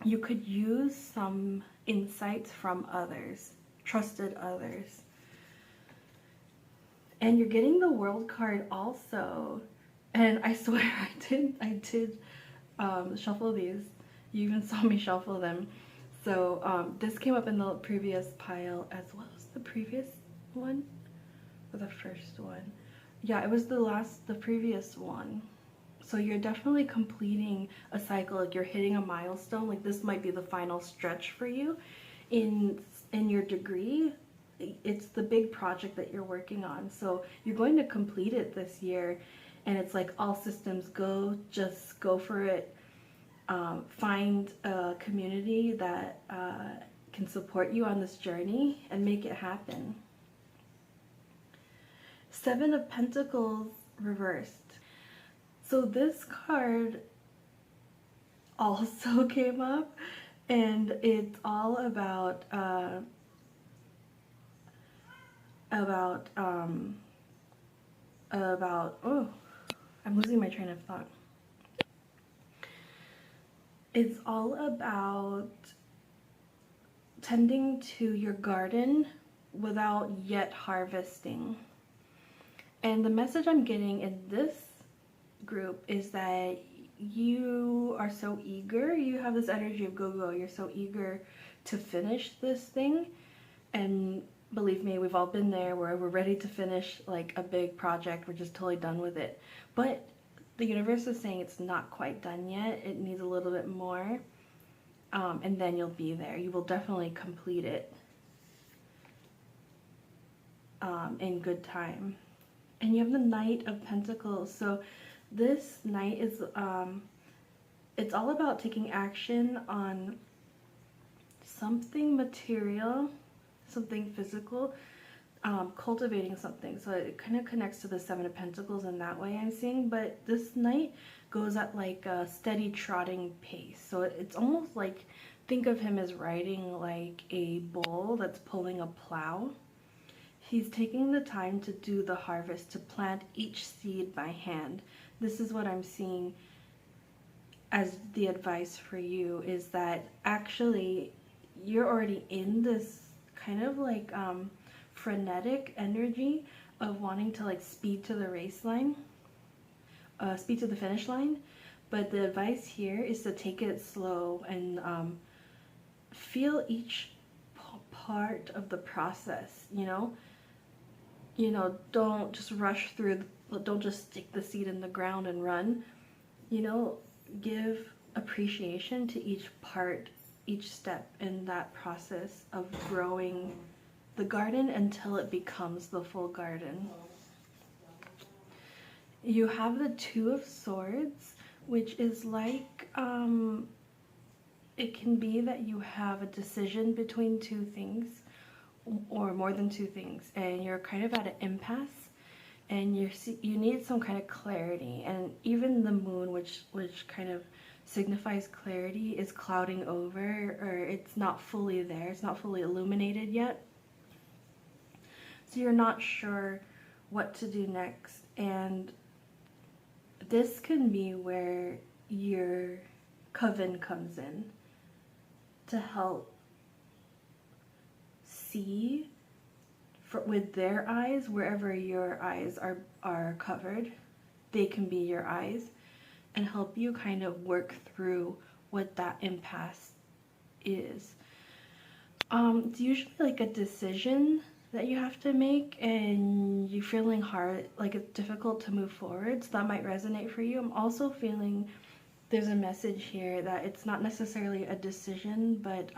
you could use some insights from others, trusted others. And you're getting the World card also. And I swear I did shuffle these. You even saw me shuffle them. So this came up in the previous pile as well as the previous one, or the first one. Yeah, it was the previous one. So you're definitely completing a cycle, like you're hitting a milestone. Like this might be the final stretch for you in your degree, it's the big project that you're working on. So you're going to complete it this year, and it's like all systems go, just go for it. Find a community that can support you on this journey and make it happen. Seven of Pentacles reversed. So this card also came up, and it's all about oh, I'm losing my train of thought. It's all about tending to your garden without yet harvesting. And the message I'm getting in this group is that you are so eager, you have this energy of go-go, you're so eager to finish this thing. And believe me, we've all been there where we're ready to finish like a big project, we're just totally done with it. But the universe is saying it's not quite done yet, it needs a little bit more, and then you'll be there. You will definitely complete it in good time. And you have the Knight of Pentacles. So this Knight is, it's all about taking action on something material, something physical, cultivating something. So it kind of connects to the Seven of Pentacles in that way, I'm seeing. But this Knight goes at like a steady trotting pace. So it's almost like, think of him as riding like a bull that's pulling a plow. He's taking the time to do the harvest, to plant each seed by hand. This is what I'm seeing as the advice for you, is that actually you're already in this kind of like frenetic energy of wanting to like speed to the race line, speed to the finish line. But the advice here is to take it slow and feel each part of the process, you know, don't just rush through, don't just stick the seed in the ground and run, you know, give appreciation to each part, each step in that process of growing the garden until it becomes the full garden. You have the Two of Swords, which is like, it can be that you have a decision between two things or more than two things, and you're kind of at an impasse, and you need some kind of clarity. And even the moon, which kind of signifies clarity, is clouding over, or it's not fully there, it's not fully illuminated yet. So you're not sure what to do next, and this can be where your coven comes in to help see with their eyes, wherever your eyes are covered, they can be your eyes and help you kind of work through what that impasse is. It's usually like a decision that you have to make, and you're feeling hard, like it's difficult to move forward, so that might resonate for you. I'm also feeling there's a message here that it's not necessarily a decision, but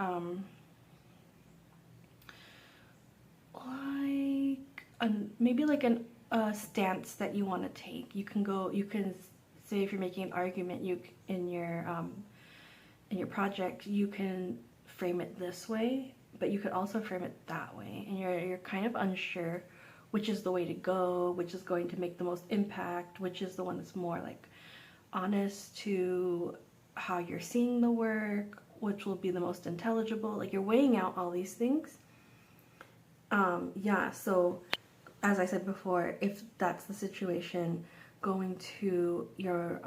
maybe like a stance that you want to take. You can say, if you're making an argument, in your project, you can frame it this way, but you could also frame it that way, and you're kind of unsure which is the way to go, which is going to make the most impact, which is the one that's more like honest to how you're seeing the work, which will be the most intelligible. Like, you're weighing out all these things. Yeah, so as I said before, if that's the situation, going to your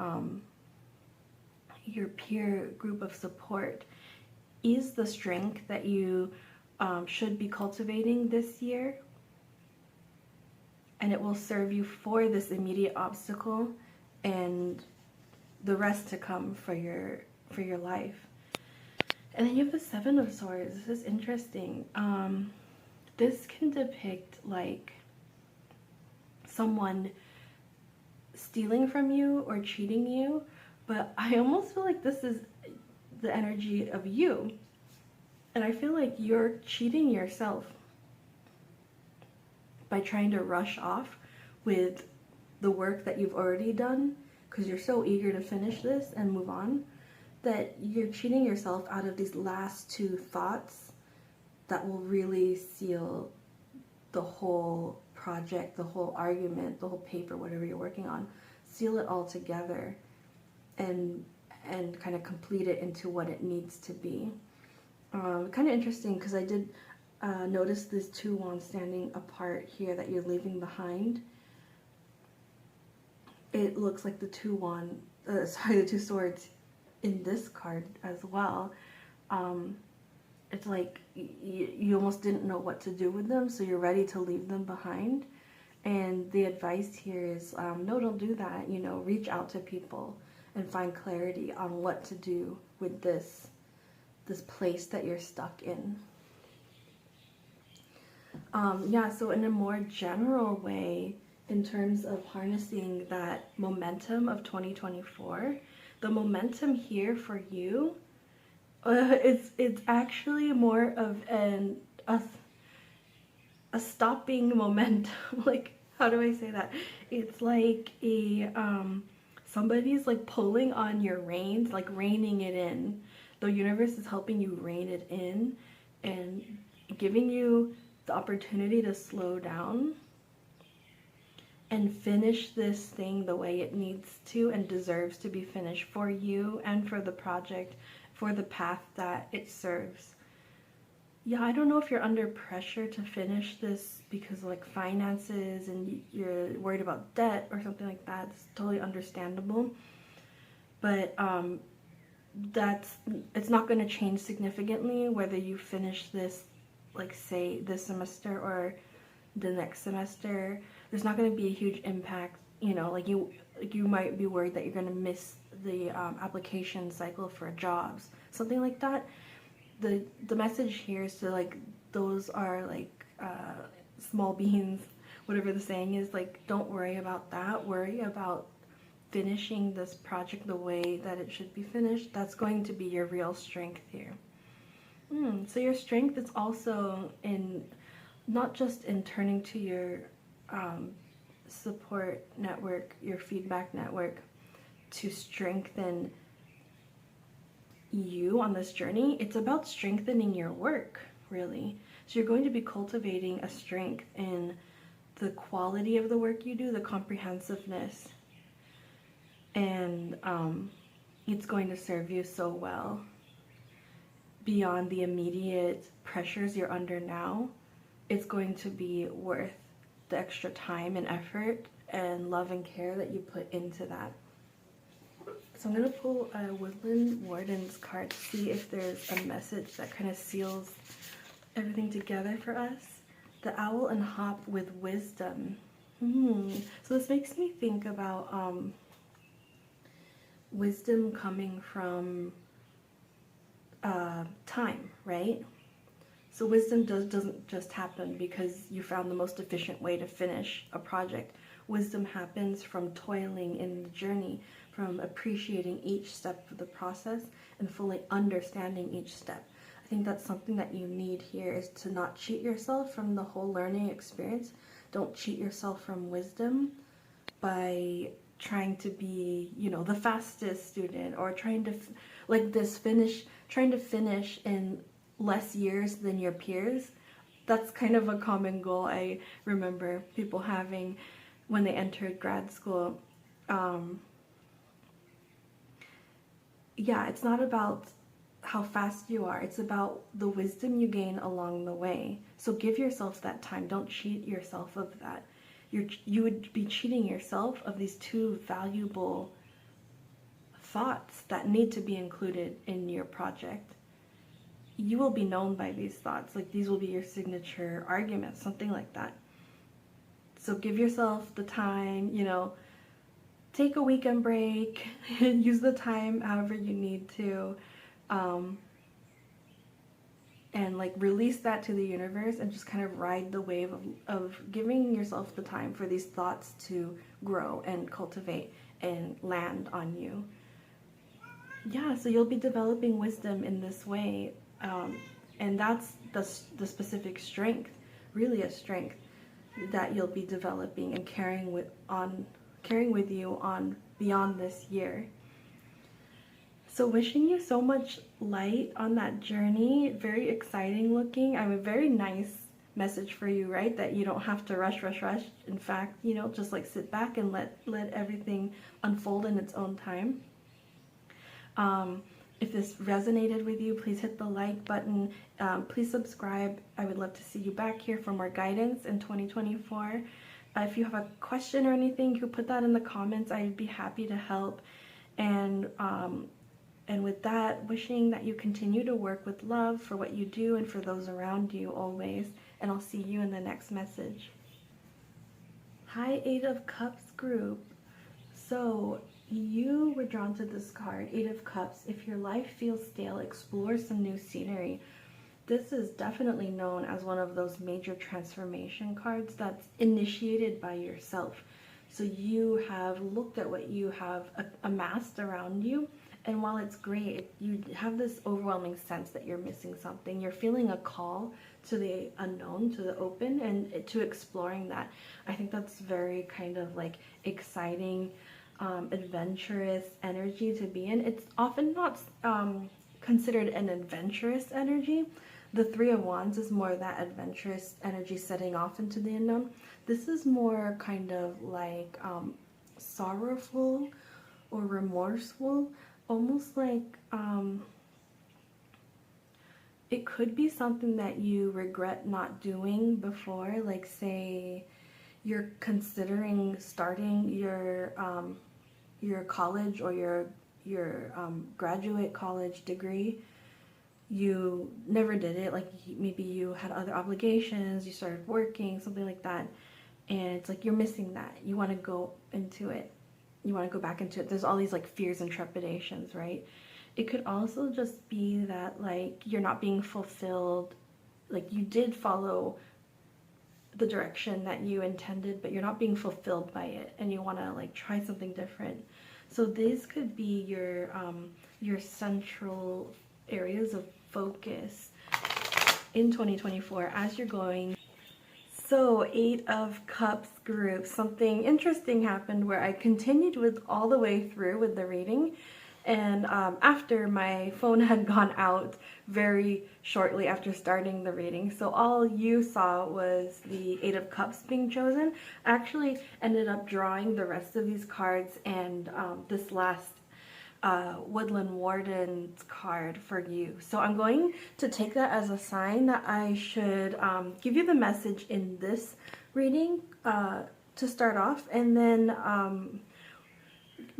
peer group of support is the strength that you should be cultivating this year, and it will serve you for this immediate obstacle and the rest to come for your life. And then you have the Seven of Swords. This is interesting. This can depict like someone stealing from you or cheating you, but I almost feel like this is the energy of you, and I feel like you're cheating yourself. by trying to rush off with the work that you've already done, because you're so eager to finish this and move on, that you're cheating yourself out of these last two thoughts that will really seal the whole project, the whole argument, the whole paper, whatever you're working on. Seal it all together and kind of complete it into what it needs to be. Kind of interesting, because I did notice these two wands standing apart here that you're leaving behind. It looks like the the two swords in this card as well. It's like you almost didn't know what to do with them, so you're ready to leave them behind. And the advice here is, no, don't do that. You know, reach out to people and find clarity on what to do with this place that you're stuck in. Yeah, so in a more general way, in terms of harnessing that momentum of 2024, the momentum here for you, it's actually more of a stopping momentum. Like, how do I say that? It's like somebody's like pulling on your reins, like reining it in. The universe is helping you rein it in and giving you the opportunity to slow down and finish this thing the way it needs to and deserves to be finished for you and for the project, for the path that it serves. Yeah, I don't know if you're under pressure to finish this because of like finances and you're worried about debt or something like that. It's totally understandable. But it's not going to change significantly whether you finish this, like say this semester or the next semester. There's not going to be a huge impact, you know, like you might be worried that you're going to miss the application cycle for jobs, something like that. The message here is to, like, those are like small beans, whatever the saying is, like, don't worry about that. Worry about finishing this project the way that it should be finished. That's going to be your real strength here. So your strength is also in not just in turning to your support network, your feedback network, to strengthen you on this journey. It's about strengthening your work, really. So you're going to be cultivating a strength in the quality of the work you do, the comprehensiveness, and it's going to serve you so well beyond the immediate pressures you're under now. It's going to be worth the extra time and effort and love and care that you put into that. So I'm going to pull a Woodland Warden's card to see if there's a message that kind of seals everything together for us. The Owl and Hop with wisdom. So this makes me think about wisdom coming from time, right? So wisdom doesn't just happen because you found the most efficient way to finish a project. Wisdom happens from toiling in the journey, from appreciating each step of the process and fully understanding each step. I think that's something that you need here, is to not cheat yourself from the whole learning experience. Don't cheat yourself from wisdom by trying to be, you know, the fastest student, or trying to trying to finish in less years than your peers. That's kind of a common goal I remember people having when they entered grad school. Yeah, it's not about how fast you are, it's about the wisdom you gain along the way. So give yourself that time. Don't cheat yourself of that. You would be cheating yourself of these two valuable thoughts that need to be included in your project. You will be known by these thoughts. Like, these will be your signature arguments, something like that. So give yourself the time, you know, take a weekend break, use the time however you need to, and like release that to the universe and just kind of ride the wave of giving yourself the time for these thoughts to grow and cultivate and land on you. Yeah, so you'll be developing wisdom in this way, and that's the specific strength, really a strength. that you'll be developing and carrying with you on beyond this year. So wishing you so much light on that journey. Very exciting looking. I have a very nice message for you, right? That you don't have to rush. In fact, you know, just like sit back and let everything unfold in its own time. If this resonated with you, please hit the like button. Please subscribe. I would love to see you back here for more guidance in 2024. If you have a question or anything, you can put that in the comments. I'd be happy to help. And with that, wishing that you continue to work with love for what you do and for those around you always. And I'll see you in the next message. Hi, Eight of Cups group. So you were drawn to this card, Eight of Cups. If your life feels stale, explore some new scenery. This is definitely known as one of those major transformation cards that's initiated by yourself. So you have looked at what you have amassed around you, and while it's great, you have this overwhelming sense that you're missing something. You're feeling a call to the unknown, to the open, and to exploring that. I think that's very kind of like exciting, adventurous energy to be in. It's often not considered an adventurous energy. The Three of Wands is more that adventurous energy setting off into the unknown. This is more kind of like sorrowful or remorseful, almost like it could be something that you regret not doing before. Like, say you're considering starting your college or your graduate college degree. You never did it. Like, maybe you had other obligations, you started working, something like that, and it's like you're missing that. You want to go into it. You want to go back into it. There's all these like fears and trepidations, right? It could also just be that like you're not being fulfilled. Like, you did follow the direction that you intended, but you're not being fulfilled by it, and you want to like try something different. So this could be your central areas of focus in 2024 as you're going. So Eight of Cups group, something interesting happened where I continued with all the way through with the reading, and after my phone had gone out very shortly after starting the reading, so all you saw was the Eight of Cups being chosen. I actually ended up drawing the rest of these cards and this last Woodland Warden's card for you. So I'm going to take that as a sign that I should give you the message in this reading to start off, and then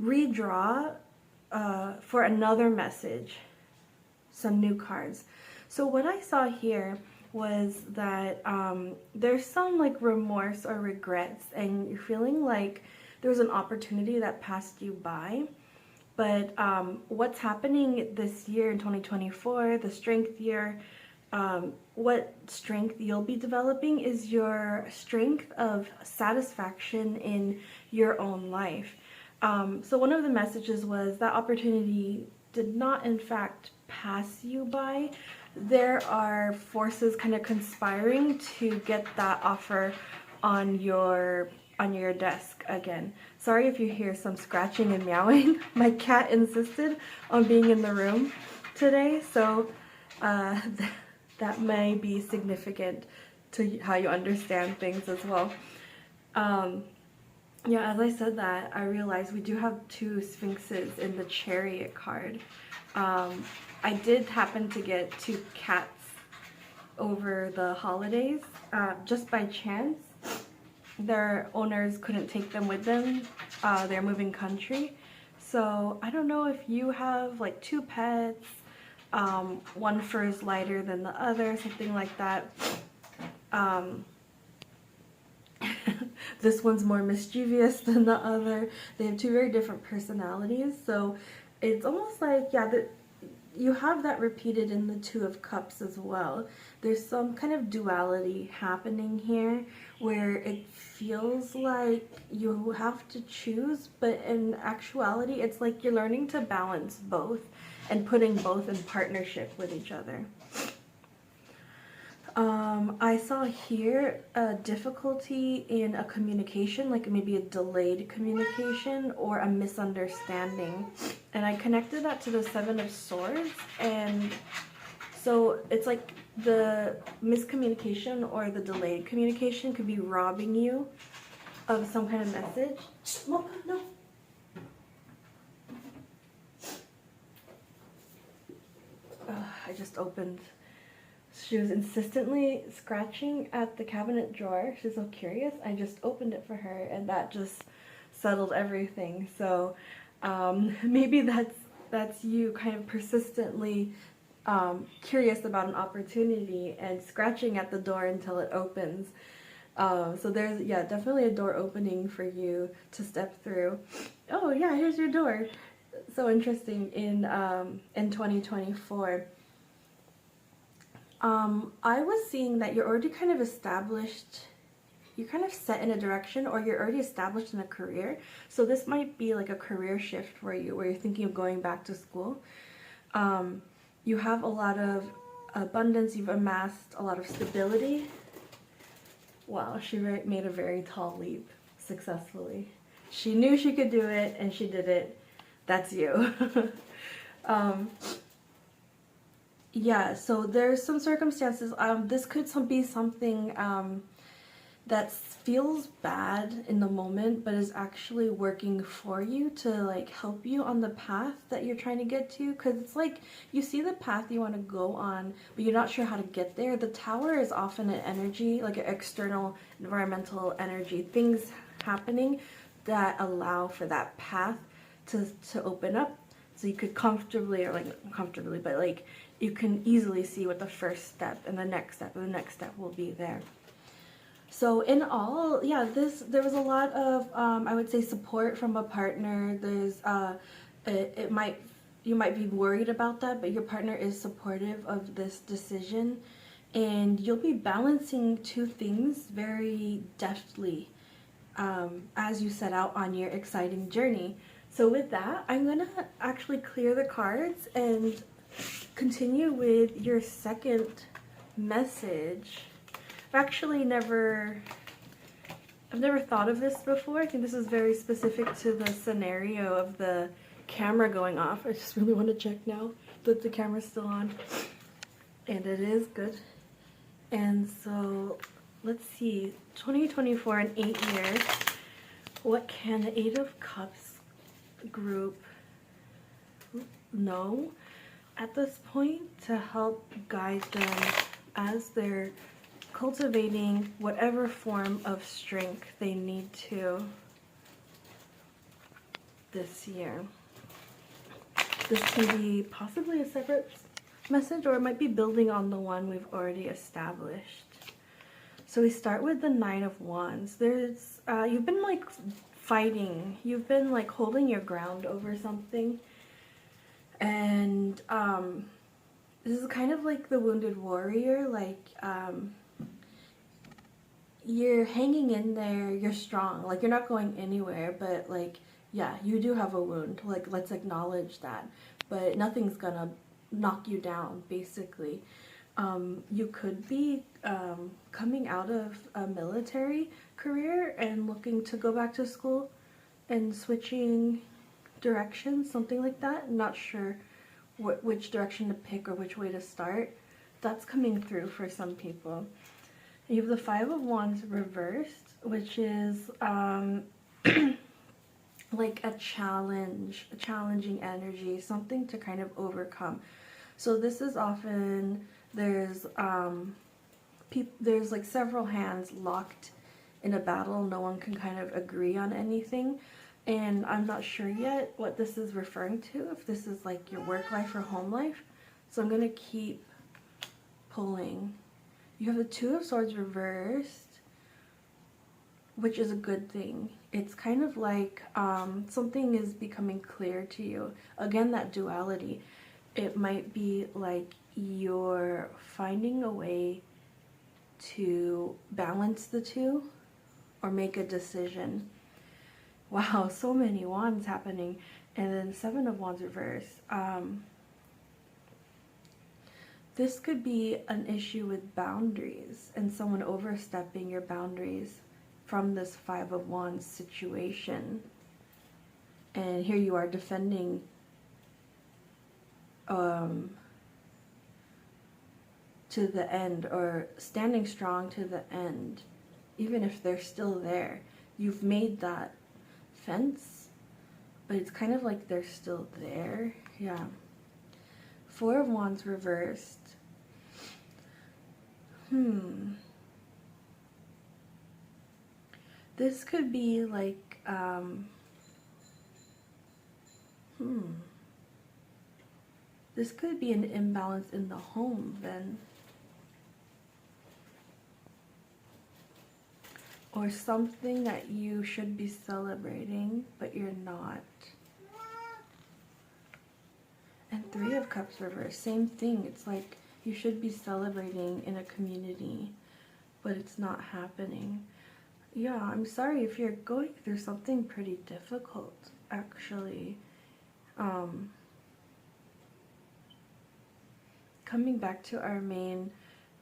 redraw for another message some new cards. So what I saw here was that there's some like remorse or regrets, and you're feeling like there was an opportunity that passed you by. But what's happening this year in 2024, the strength year, what strength you'll be developing is your strength of satisfaction in your own life. So one of the messages was that opportunity did not in fact pass you by. There are forces kind of conspiring to get that offer on your desk again. Sorry if you hear some scratching and meowing. My cat insisted on being in the room today, so that may be significant to how you understand things as well. Yeah, as I said that, I realized we do have two Sphinxes in the Chariot card. I did happen to get two cats over the holidays, just by chance. Their owners couldn't take them with them. They're moving country. So I don't know if you have like two pets, one fur is lighter than the other, something like that. This one's more mischievous than the other. They have two very different personalities. So it's almost like, yeah, you have that repeated in the Two of Cups as well. There's some kind of duality happening here where it feels like you have to choose, but in actuality, it's like you're learning to balance both and putting both in partnership with each other. I saw here a difficulty in a communication, like maybe a delayed communication or a misunderstanding. And I connected that to the Seven of Swords. And so it's like the miscommunication or the delayed communication could be robbing you of some kind of message. Mocha, no. I just opened. She was insistently scratching at the cabinet drawer. She's so curious. I just opened it for her, and that just settled everything. So maybe that's you kind of persistently curious about an opportunity and scratching at the door until it opens. So there's, yeah, definitely a door opening for you to step through. Oh yeah, here's your door. So interesting in 2024. I was seeing that you're already kind of established, you're kind of set in a direction, or you're already established in a career. So this might be like a career shift for you, where you're thinking of going back to school. You have a lot of abundance, you've amassed a lot of stability. Wow, she made a very tall leap successfully. She knew she could do it, and she did it. That's you. Yeah, so there's some circumstances. This could be something that feels bad in the moment, but is actually working for you to like help you on the path that you're trying to get to. Because it's like you see the path you want to go on, but you're not sure how to get there. The tower is often an energy, like an external environmental energy, things happening that allow for that path to open up. So you could comfortably, or like not comfortably, but like you can easily see what the first step and the next step and the next step will be there. So in all, yeah, there was a lot of I would say support from a partner. There's you might be worried about that, but your partner is supportive of this decision, and you'll be balancing two things very deftly as you set out on your exciting journey. So with that, I'm gonna actually clear the cards and continue with your second message. I've never thought of this before. I think this is very specific to the scenario of the camera going off. I just really want to check now that the camera's still on. And it is good. And so let's see, 2024 and 8 years. What can the Eight of Cups group know at this point to help guide them as they're cultivating whatever form of strength they need to this year? This can be possibly a separate message, or it might be building on the one we've already established. So we start with the Nine of Wands. There's you've been like fighting, you've been like holding your ground over something, and this is kind of like the wounded warrior, like you're hanging in there, you're strong, like you're not going anywhere, but like, yeah, you do have a wound, like let's acknowledge that, but nothing's gonna knock you down, basically. You could be coming out of a military career and looking to go back to school and switching directions, something like that. I'm not sure which direction to pick or which way to start. That's coming through for some people. You have the Five of Wands reversed, which is like a challenging energy, something to kind of overcome. So this is often, there's like several hands locked in a battle. No one can kind of agree on anything. And I'm not sure yet what this is referring to, if this is like your work life or home life. So I'm going to keep pulling. You have the Two of Swords reversed, which is a good thing. It's kind of like something is becoming clear to you. Again, that duality. It might be like you're finding a way to balance the two or make a decision. Wow, so many wands happening. And then Seven of Wands reverse. This could be an issue with boundaries and someone overstepping your boundaries from this Five of Wands situation. And here you are defending to the end, or standing strong to the end, even if they're still there. You've made that fence, but it's kind of like they're still there. Yeah. Four of Wands reversed. This could be like, this could be an imbalance in the home then. Or something that you should be celebrating, but you're not. And Three of Cups reversed, same thing. It's like you should be celebrating in a community, but it's not happening. Yeah, I'm sorry if you're going through something pretty difficult, actually. Coming back to our main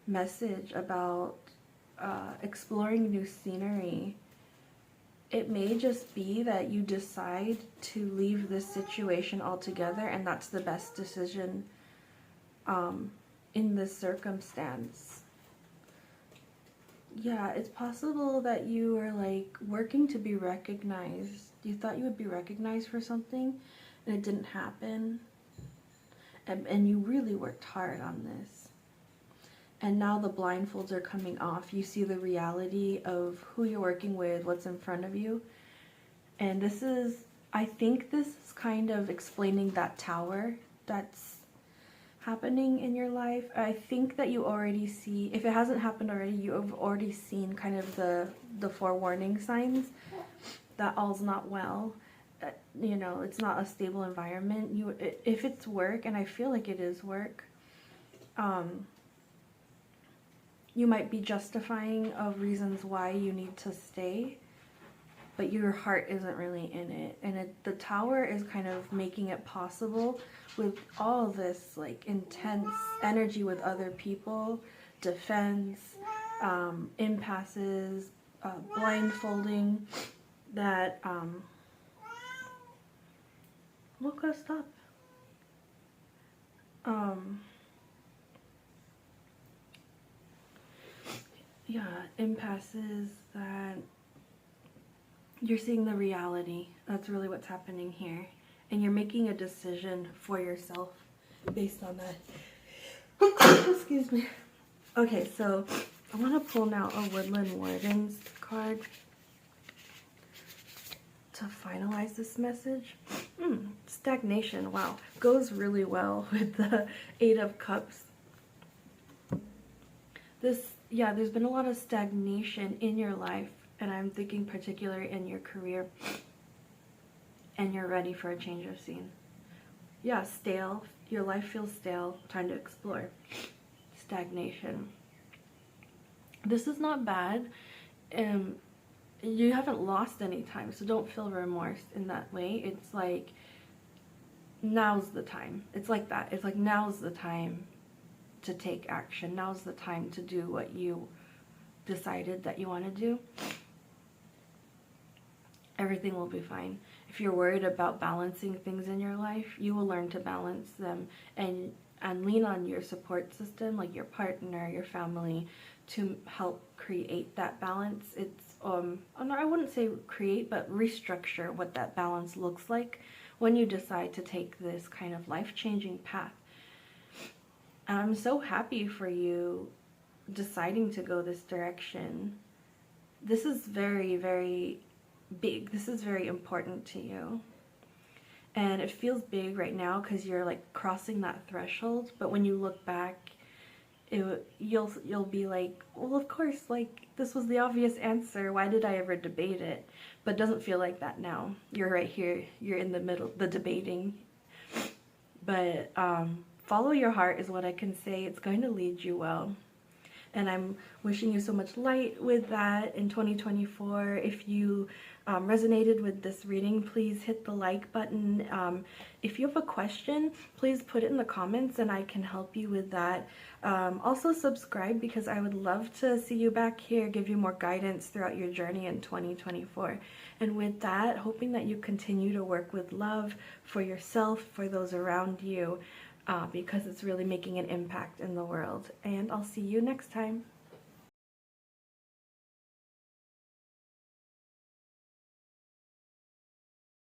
message about exploring new scenery, it may just be that you decide to leave this situation altogether, and that's the best decision in this circumstance. Yeah, it's possible that you are like working to be recognized. You thought you would be recognized for something and it didn't happen, and you really worked hard on this. And now the blindfolds are coming off. You see the reality of who you're working with, what's in front of you. And this is, I think this is kind of explaining that tower that's happening in your life. I think that you already see, if it hasn't happened already, you have already seen kind of the forewarning signs that all's not well. You know, it's not a stable environment. If it's work, and I feel like it is work, you might be justifying of reasons why you need to stay, but your heart isn't really in it. And the tower is kind of making it possible with all this like intense energy with other people, defense, impasses, blindfolding, that Luca, stop. Yeah, impasses, that you're seeing the reality. That's really what's happening here. And you're making a decision for yourself based on that. Excuse me. Okay, so I want to pull now a Woodland Wardens card to finalize this message. Stagnation, wow. Goes really well with the Eight of Cups. Yeah, there's been a lot of stagnation in your life, and I'm thinking particularly in your career, and you're ready for a change of scene. Yeah, stale. Your life feels stale. Time to explore. Stagnation. This is not bad. You haven't lost any time, so don't feel remorse in that way. It's like, now's the time. It's like that. It's like, now's the time to take action. Now's the time to do what you decided that you want to do. Everything will be fine. If you're worried about balancing things in your life, you will learn to balance them and lean on your support system, like your partner, your family, to help create that balance. It's I wouldn't say create, but restructure what that balance looks like when you decide to take this kind of life-changing path. I'm so happy for you deciding to go this direction. This is very, very big. This is very important to you. And it feels big right now because you're like crossing that threshold. But when you look back, you'll be like, well, of course, like this was the obvious answer. Why did I ever debate it? But it doesn't feel like that now. You're right here. You're in the middle, the debating. But follow your heart is what I can say. It's going to lead you well. and I'm wishing you so much light with that in 2024. If you resonated with this reading, please hit the like button. If you have a question, please put it in the comments and I can help you with that. Also subscribe, because I would love to see you back here, give you more guidance throughout your journey in 2024. And with that, hoping that you continue to work with love for yourself, for those around you, because it's really making an impact in the world. And I'll see you next time.